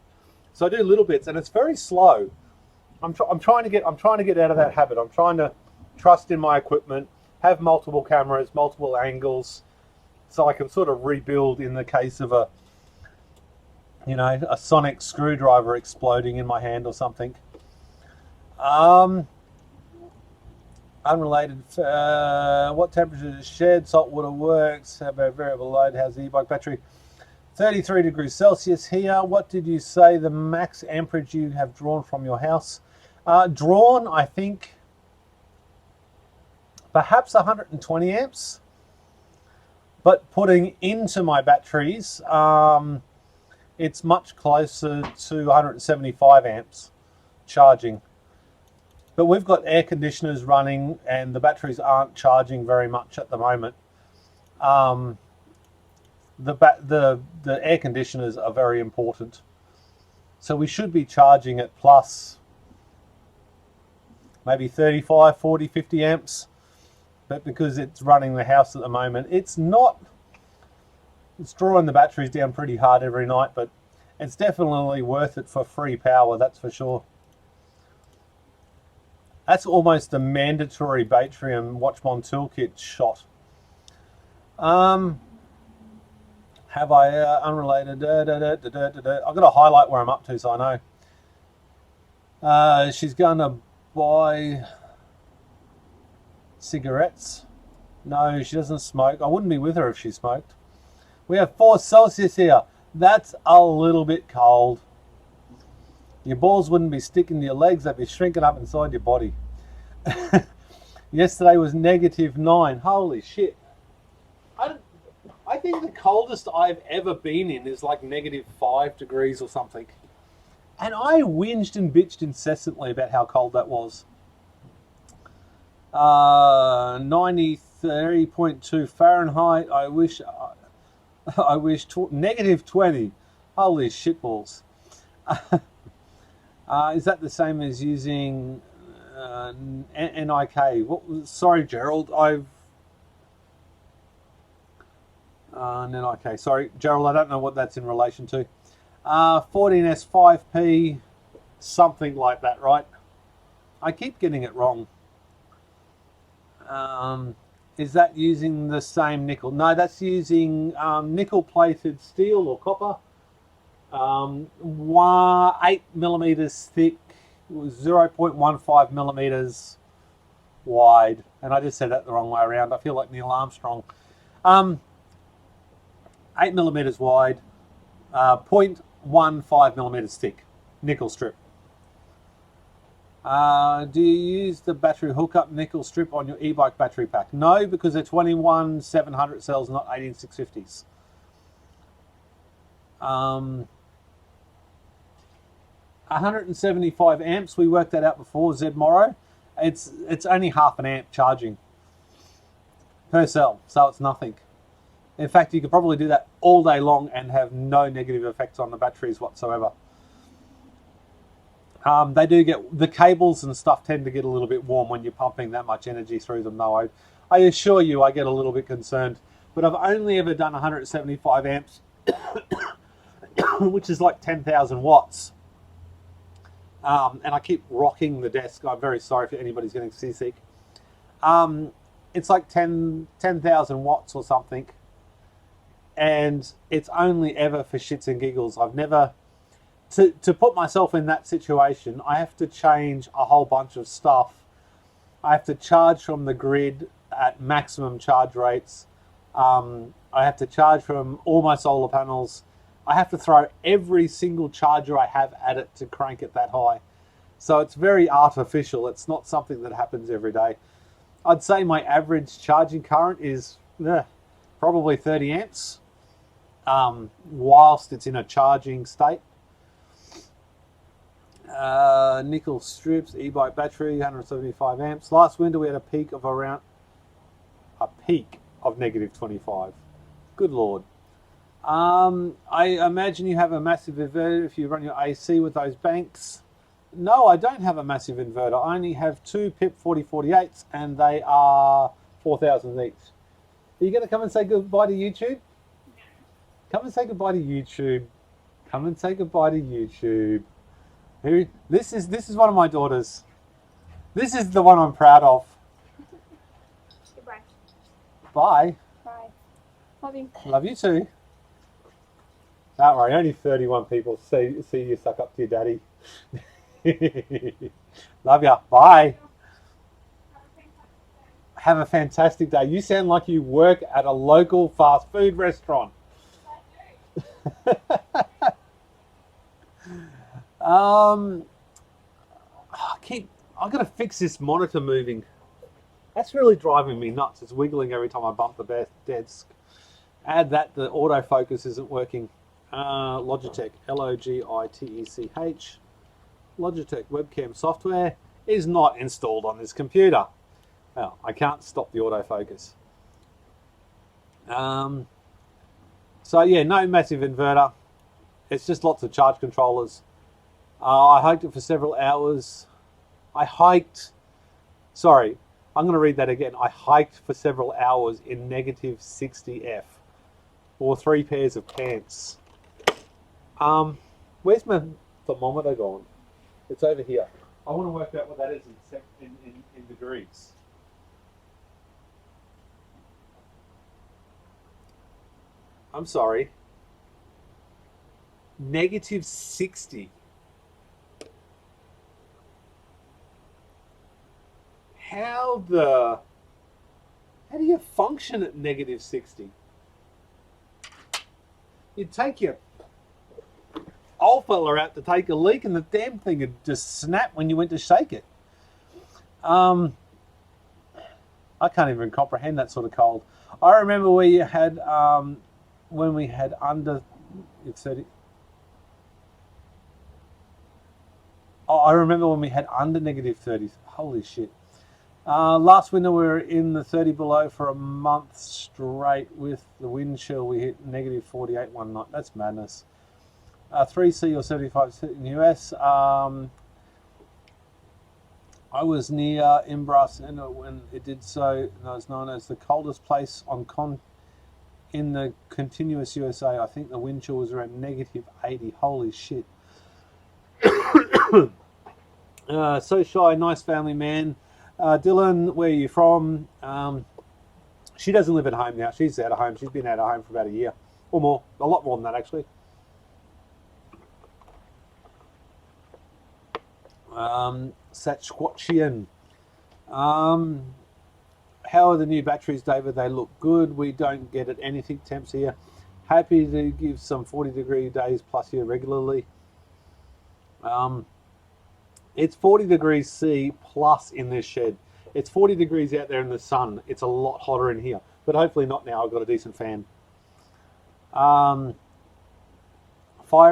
So I do little bits and it's very slow. I'm trying to get out of that habit. I'm trying to trust in my equipment, have multiple cameras, multiple angles, so I can sort of rebuild in the case of a sonic screwdriver exploding in my hand or something. Unrelated. What temperature is shed? Salt water works. How about variable load? How's the e-bike battery? 33 degrees Celsius here. What did you say the max amperage you have drawn from your house? Drawn, I think, perhaps 120 amps. But putting into my batteries, it's much closer to 175 amps charging. But we've got air conditioners running and the batteries aren't charging very much at the moment. The air conditioners are very important. So we should be charging at plus maybe 35, 40, 50 amps. But because it's running the house at the moment, it's drawing the batteries down pretty hard every night, but it's definitely worth it for free power, that's for sure. That's almost a mandatory Batrium Watchmon toolkit shot. Have I unrelated? I've got to highlight where I'm up to so I know. She's going to buy cigarettes. No, she doesn't smoke. I wouldn't be with her if she smoked. We have 4 Celsius here. That's a little bit cold. Your balls wouldn't be sticking to your legs. They'd be shrinking up inside your body. Yesterday was -9. Holy shit. I think the coldest I've ever been in is like -5 degrees or something. And I whinged and bitched incessantly about how cold that was. 93.2 Fahrenheit. I wish -20. Holy shitballs. Is that the same as using NIK? Sorry, Gerald. NIK. Sorry, Gerald. I don't know what that's in relation to. 14S5P, something like that, right? I keep getting it wrong. Is that using the same nickel? No, that's using nickel-plated steel or copper. 8 millimeters thick, 0.15 millimeters wide. And I just said that the wrong way around. I feel like Neil Armstrong. 8 millimeters wide, 0.15 millimeters thick, nickel strip. Do you use the battery hookup nickel strip on your e-bike battery pack? No, because they're 21-700 cells, not 18-650s. 175 amps, we worked that out before, Zed Morrow. It's only half an amp charging per cell, so it's nothing. In fact, you could probably do that all day long and have no negative effects on the batteries whatsoever. They do get, the cables and stuff tend to get a little bit warm when you're pumping that much energy through them, though. I assure you I get a little bit concerned. But I've only ever done 175 amps, which is like 10,000 watts. And I keep rocking the desk. I'm very sorry if anybody's getting seasick. It's like 10,000 watts or something. And it's only ever for shits and giggles. I've never... To put myself in that situation, I have to change a whole bunch of stuff. I have to charge from the grid at maximum charge rates. I have to charge from all my solar panels. I have to throw every single charger I have at it to crank it that high. So it's very artificial. It's not something that happens every day. I'd say my average charging current is probably 30 amps whilst it's in a charging state. Nickel strips, e-bike battery, 175 amps. Last winter we had a peak of -25. Good Lord. I imagine you have a massive inverter if you run your AC with those banks. No, I don't have a massive inverter. I only have 2 PIP 4048s and they are 4,000 each. Are you going to come and say goodbye to YouTube? Come and say goodbye to YouTube. Come and say goodbye to YouTube. This is one of my daughters. This is the one I'm proud of. Goodbye. Bye. Bye. Love you. Love you too. Don't worry, only 31 people see you suck up to your daddy. Love ya. Bye. Have a fantastic day. You sound like you work at a local fast food restaurant. I've got to fix this monitor moving. That's really driving me nuts. It's wiggling every time I bump the desk. Add that the autofocus isn't working. Logitech, Logitech. Logitech webcam software is not installed on this computer. Well, I can't stop the autofocus. So yeah, no massive inverter. It's just lots of charge controllers. I hiked it for several hours. Sorry, I'm going to read that again. I hiked for several hours in -60F, or 3 pairs of pants. Where's my thermometer gone? It's over here. I want to work out what that is in degrees. I'm sorry. -60. How do you function at negative 60? You'd take your old fella out to take a leak and the damn thing would just snap when you went to shake it. I can't even comprehend that sort of cold. I remember we had, when we had under 30. Oh, I remember when we had under negative 30. Holy shit. Last winter we were in the 30 below for a month straight with the wind chill. We hit negative 48 one night. That's madness. 3C or 75 in the US. I was near Imbras when it did so. It was known as the coldest place in the continuous USA. I think the wind chill was around negative 80. Holy shit. So shy, nice family man. Dylan, where are you from? She doesn't live at home now. She's out of home. She's been out of home for about a year or more. A lot more than that, actually. Satchwatchian. How are the new batteries, David? They look good. We don't get at anything temps here. Happy to give some 40-degree days plus here regularly. It's 40 degrees C plus in this shed. It's 40 degrees out there in the sun. It's a lot hotter in here, but hopefully not now. I've got a decent fan. Fire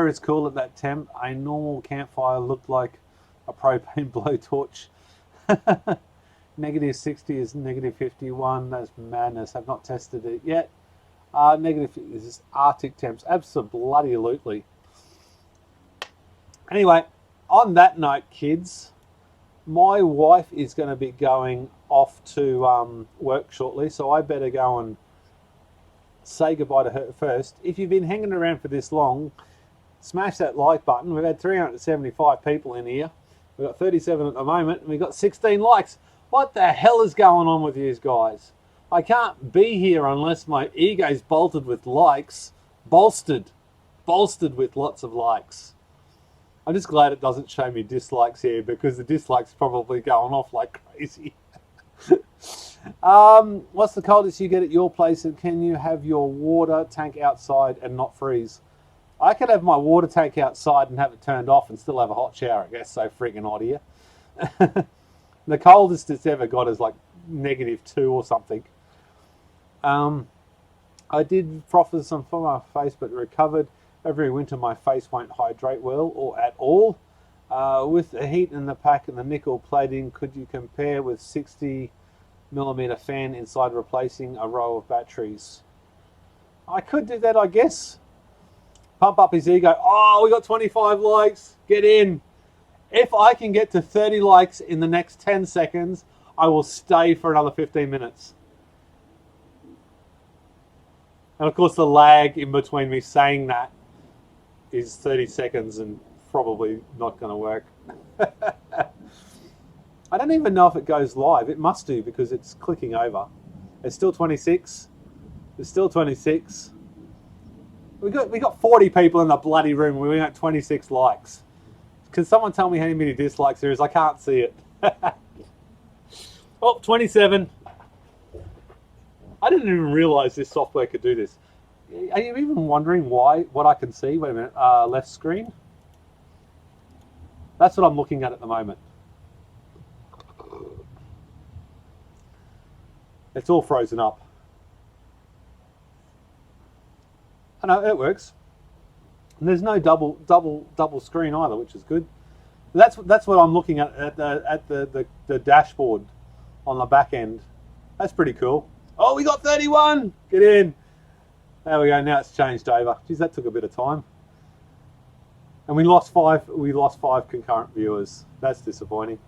is cool at that temp. A normal campfire looked like a propane blowtorch. Negative 60 is negative 51. That's madness. I've not tested it yet. Negative is Arctic temps. Absolutely. Anyway, on that note, kids, my wife is going to be going off to work shortly, so I better go and say goodbye to her first. If you've been hanging around for this long, smash that like button. We've had 375 people in here. We've got 37 at the moment, and we've got 16 likes. What the hell is going on with you guys? I can't be here unless my ego's bolstered with likes. Bolstered with lots of likes. I'm just glad it doesn't show me dislikes here, because the dislikes probably going off like crazy. What's the coldest you get at your place, and can you have your water tank outside and not freeze? I could have my water tank outside and have it turned off and still have a hot shower. I guess so freaking hot here. The coldest it's ever got is like -2 or something. I did froth some for my face, but recovered. Every winter my face won't hydrate well or at all. With the heat in the pack and the nickel plating, could you compare with 60mm fan inside replacing a row of batteries? I could do that, I guess. Pump up his ego. Oh, we got 25 likes. Get in. If I can get to 30 likes in the next 10 seconds, I will stay for another 15 minutes. And of course the lag in between me saying that is 30 seconds and probably not going to work. I don't even know if it goes live. It must do, because it's clicking over. It's still 26. It's still 26. We got 40 people in the bloody room. We got 26 likes. Can someone tell me how many dislikes there is? I can't see it. Oh, 27. I didn't even realize this software could do this. Are you even wondering what I can see? Wait a minute. Left screen. That's what I'm looking at the moment. It's all frozen up. I know it works. And there's no double screen either, which is good. That's what I'm looking at the dashboard on the back end. That's pretty cool. Oh, we got 31. Get in. There we go. Now it's changed over. Geez, that took a bit of time. And we lost five concurrent viewers. That's disappointing.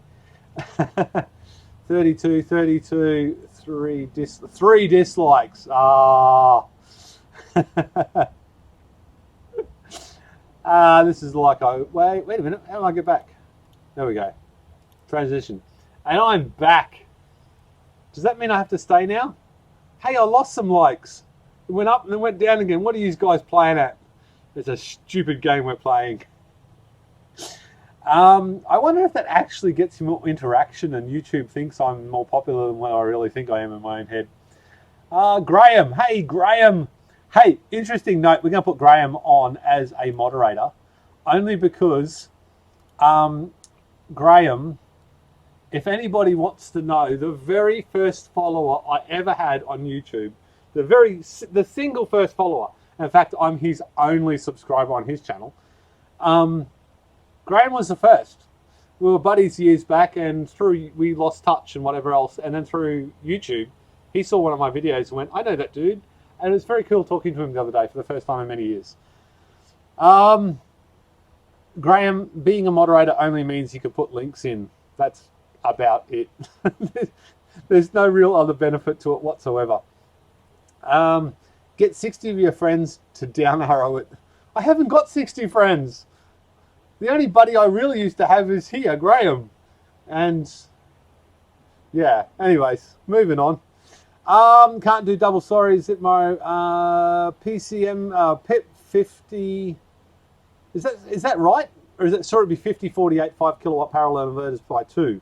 32, 3 dislikes. This is like wait a minute. How do I get back? There we go. Transition. And I'm back. Does that mean I have to stay now? Hey, I lost some likes. It went up and then went down again. What are you guys playing at? It's a stupid game we're playing. I wonder if that actually gets you more interaction and YouTube thinks I'm more popular than what I really think I am in my own head. Graham. Hey, Graham. Hey, interesting note. We're going to put Graham on as a moderator only because Graham, if anybody wants to know, the very first follower I ever had on YouTube, the single first follower, in fact, I'm his only subscriber on his channel, Graham was the first. We were buddies years back, and we lost touch and whatever else, and then through YouTube, he saw one of my videos and went, I know that dude, and it was very cool talking to him the other day for the first time in many years. Graham, being a moderator only means you can put links in. That's about it. There's no real other benefit to it whatsoever. Get 60 of your friends to down arrow it. I haven't got 60 friends. The only buddy I really used to have is here, Graham. And yeah, anyways, moving on. Can't do double sorries at my PCM PIP 50. Is that right? Or is it sort of be 50, 48, 5 kilowatt parallel inverters by 2?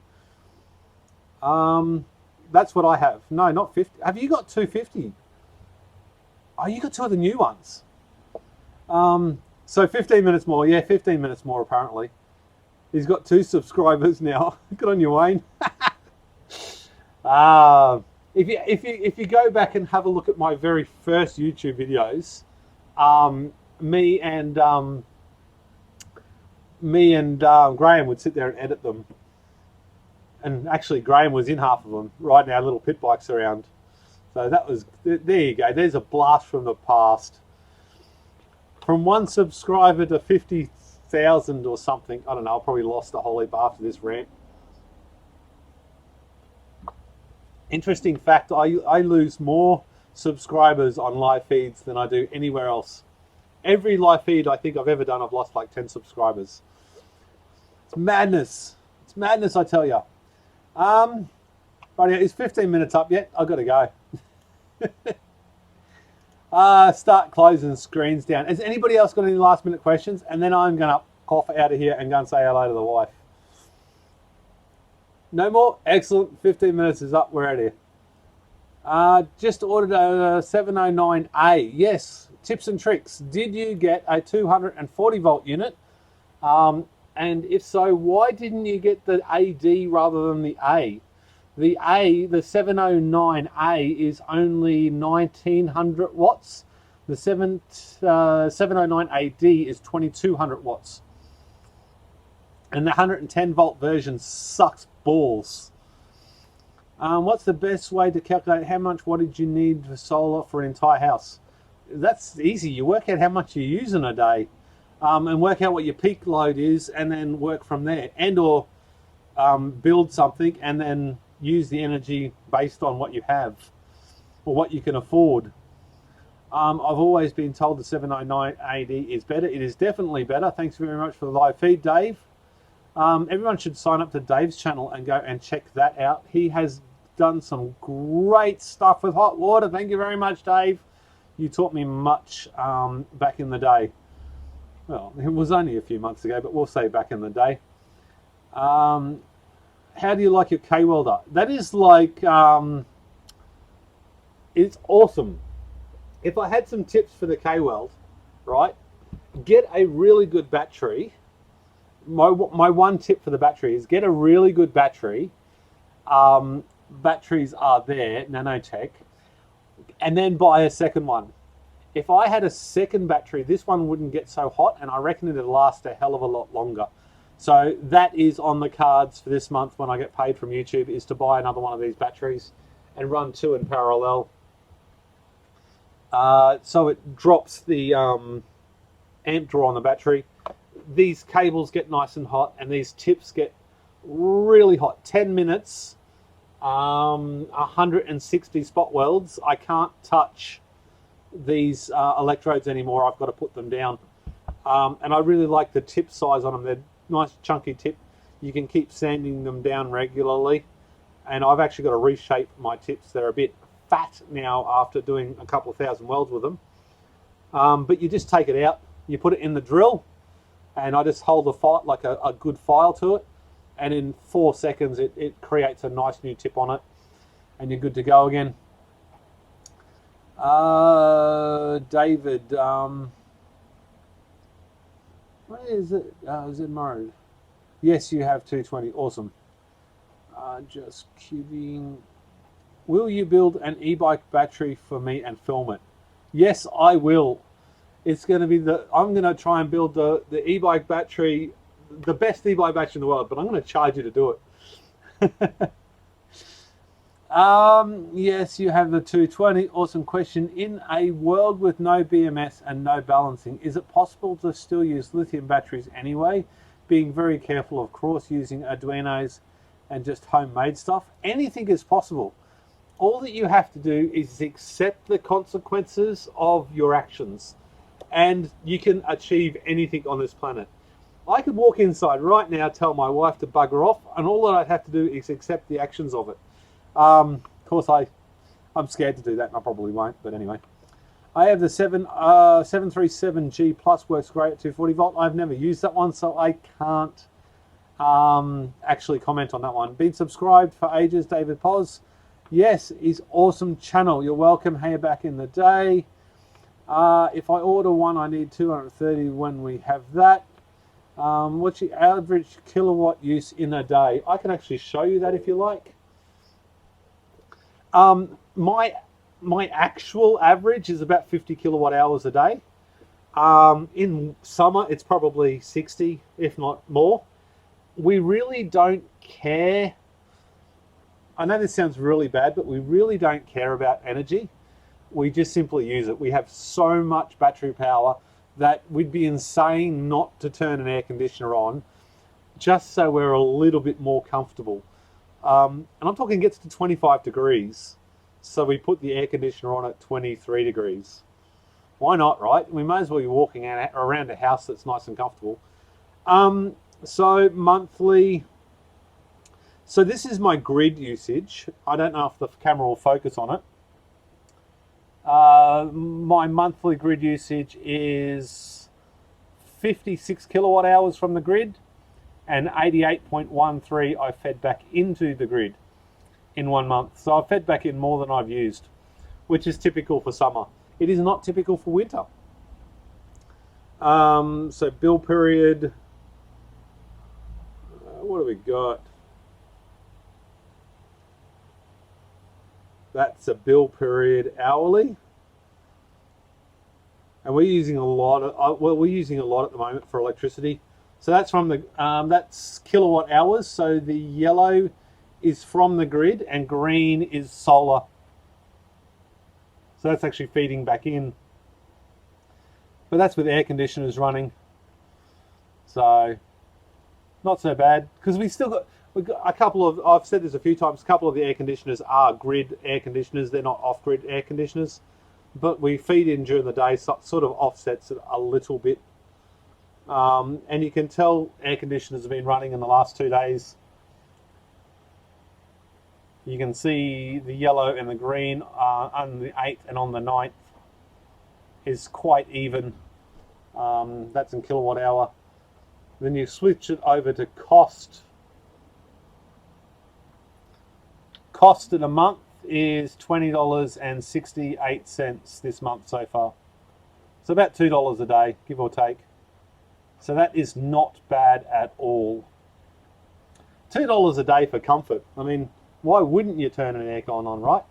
That's what I have. No, not 50. Have you got 250? Oh, you got 2 of the new ones. So 15 minutes more. Yeah, 15 minutes more apparently. He's got 2 subscribers now. Good on you, Wayne. If you go back and have a look at my very first YouTube videos, me and Graham would sit there and edit them. And actually, Graham was in half of them, riding our little pit bikes around. So that was, there you go. There's a blast from the past. From 1 subscriber to 50,000 or something. I don't know. I probably lost a whole heap after this rant. Interesting fact, I lose more subscribers on live feeds than I do anywhere else. Every live feed I think I've ever done, I've lost like 10 subscribers. It's madness. It's madness, I tell you. Right, is 15 minutes up yet? I've got to go. Start closing screens down. Has anybody else got any last minute questions? And then I'm going to cough out of here and go and say hello to the wife. No more? Excellent. 15 minutes is up. We're out of here. Just ordered a 709A. Yes. Tips and tricks. Did you get a 240 volt unit? And if so, why didn't you get the AD rather than the A? The 709A is only 1900 watts. The 709AD is 2200 watts. And the 110 volt version sucks balls. What's the best way to calculate how much wattage you need for solar for an entire house? That's easy. You work out how much you use in a day, and work out what your peak load is, and then work from there. And or build something and then use the energy based on what you have or what you can afford. I've always been told the 709 AD is better. It is definitely better. Thanks very much for the live feed, Dave. Everyone should sign up to Dave's channel and go and check that out. He has done some great stuff with hot water. Thank you very much, Dave. You taught me much back in the day. Well, it was only a few months ago, but we'll say back in the day. How do you like your K-welder? That is like, it's awesome. If I had some tips for the K-weld, right, get a really good battery. My one tip for the battery is get a really good battery. Batteries are there, Nanotech, and then buy a second one. If I had a second battery, this one wouldn't get so hot, and I reckon it'd last a hell of a lot longer. So that is on the cards for this month when I get paid from YouTube, is to buy another one of these batteries and run 2 in parallel. So it drops the amp draw on the battery. These cables get nice and hot, and these tips get really hot. 10 minutes, 160 spot welds. I can't touch these electrodes anymore. I've got to put them down. And I really like the tip size on them. They're nice chunky tip. You can keep sanding them down regularly. And I've actually got to reshape my tips. They're a bit fat now after doing a couple of thousand welds with them. But you just take it out, you put it in the drill, and I just hold the file, like a good file to it, and in 4 seconds it creates a nice new tip on it, and you're good to go again. David, where is it? Is it mode? Yes, you have 220. Awesome. Just kidding. Will you build an e-bike battery for me and film it? Yes, I will. It's going to be I'm going to try and build the e-bike battery, the best e-bike battery in the world, but I'm going to charge you to do it. Yes, you have the 220. Awesome question. In a world with no BMS and no balancing, is it possible to still use lithium batteries anyway? Being very careful, of course, using Arduinos and just homemade stuff. Anything is possible. All that you have to do is accept the consequences of your actions, and you can achieve anything on this planet. I could walk inside right now, tell my wife to bugger off, and all that I'd have to do is accept the actions of it. Of course, I'm scared to do that, and I probably won't, but anyway. I have the 737G Plus, works great at 240 volt. I've never used that one, so I can't actually comment on that one. Been subscribed for ages, David Poz. Yes, is awesome channel. You're welcome. Hey, back in the day. If I order one, I need 230 when we have that. What's the average kilowatt use in a day? I can actually show you that if you like. My actual average is about 50 kilowatt hours a day. In summer, it's probably 60, if not more. We really don't care. I know this sounds really bad, but we really don't care about energy. We just simply use it. We have so much battery power that we'd be insane not to turn an air conditioner on, just so we're a little bit more comfortable. And I'm talking gets to 25 degrees. So we put the air conditioner on at 23 degrees. Why not, right? We may as well be walking around a house that's nice and comfortable. So monthly. So this is my grid usage. I don't know if the camera will focus on it. My monthly grid usage is 56 kilowatt hours from the grid, and 88.13 I fed back into the grid in 1 month. So I've fed back in more than I've used, which is typical for summer. It is not typical for winter. So bill period, what do we got? That's a bill period hourly. And we're using a lot of, we're using a lot at the moment for electricity. So that's from the, that's kilowatt hours. So the yellow is from the grid and green is solar. So that's actually feeding back in. But that's with air conditioners running. So not so bad, because we've got a couple of, I've said this a few times, a couple of the air conditioners are grid air conditioners. They're not off-grid air conditioners. But we feed in during the day, so it sort of offsets it a little bit. And you can tell air conditioners have been running in the last 2 days. You can see the yellow and the green on the 8th and on the 9th is quite even. That's in kilowatt hour. Then you switch it over to cost. Cost in a month is $20.68 this month so far. So about $2 a day, give or take. So that is not bad at all. $2 a day for comfort. I mean, why wouldn't you turn an aircon on, right?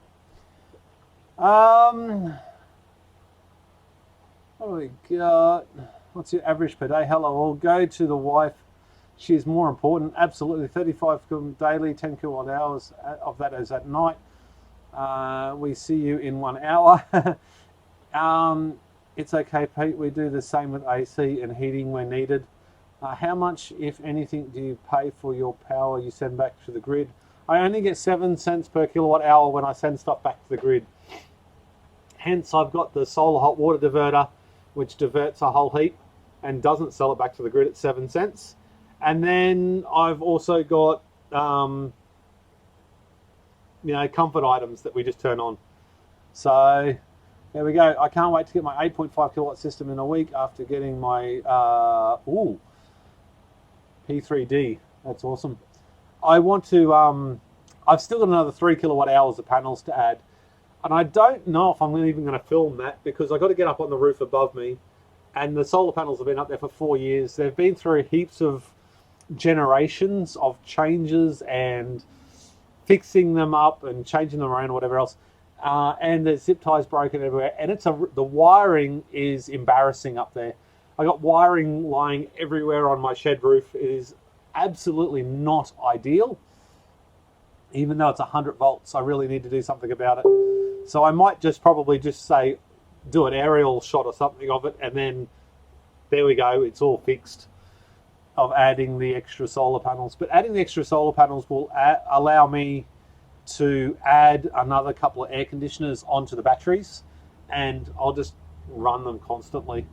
What do we got? What's your average per day? Hello all. Go to the wife. She is more important. Absolutely. 35 daily, 10 kilowatt hours of that is at night. We see you in 1 hour. It's okay, Pete. We do the same with AC and heating when needed. How much, if anything, do you pay for your power you send back to the grid? I only get 7 cents per kilowatt hour when I send stuff back to the grid. Hence, I've got the solar hot water diverter, which diverts a whole heap and doesn't sell it back to the grid at 7 cents. And then I've also got, you know, comfort items that we just turn on. So there we go. I can't wait to get my 8.5 kilowatt system in a week after getting my, P3D. That's awesome. I want to, I've still got another 3 kilowatt hours of panels to add. And I don't know if I'm even going to film that because I've got to get up on the roof above me. And the solar panels have been up there for 4 years. They've been through heaps of generations of changes and fixing them up and changing them around or whatever else. And the zip tie's broken everywhere. And the wiring is embarrassing up there. I got wiring lying everywhere on my shed roof. It is absolutely not ideal. Even though it's 100 volts, I really need to do something about it. So I might probably just say, do an aerial shot or something of it, and then there we go, it's all fixed, of adding the extra solar panels. But adding the extra solar panels will allow me to add another couple of air conditioners onto the batteries, and I'll just run them constantly.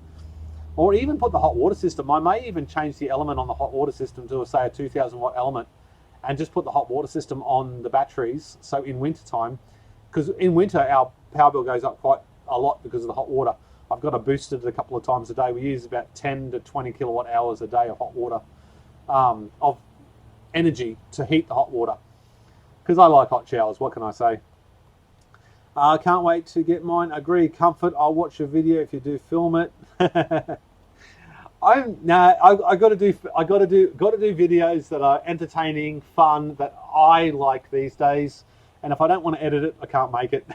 Or even put the hot water system. I may even change the element on the hot water system to, say, a 2000 watt element, and just put the hot water system on the batteries. So in winter time, because in winter our power bill goes up quite a lot because of the hot water. I've got to boost it a couple of times a day. We use about 10 to 20 kilowatt hours a day of hot water, of energy to heat the hot water. Because I like hot showers, what can I say? I can't wait to get mine. Agree, comfort. I'll watch your video if you do film it. I got to do videos that are entertaining, fun, that I like these days. And if I don't want to edit it, I can't make it.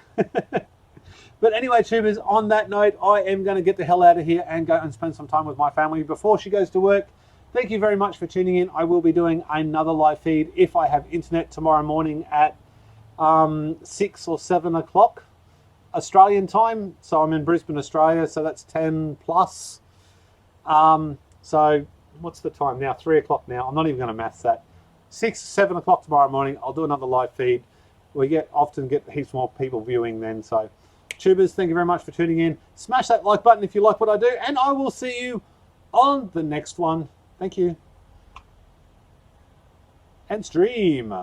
But anyway, tubers, on that note, I am going to get the hell out of here and go and spend some time with my family before she goes to work. Thank you very much for tuning in. I will be doing another live feed if I have internet tomorrow morning at 6 or 7 o'clock Australian time. So I'm in Brisbane, Australia, so that's 10 plus. So what's the time now? 3 o'clock now. I'm not even going to maths that. 6, 7 o'clock tomorrow morning, I'll do another live feed. We often get heaps more people viewing then. So tubers, thank you very much for tuning in. Smash that like button if you like what I do, and I will see you on the next one. Thank you. And stream.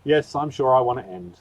Yes, I'm sure I want to end.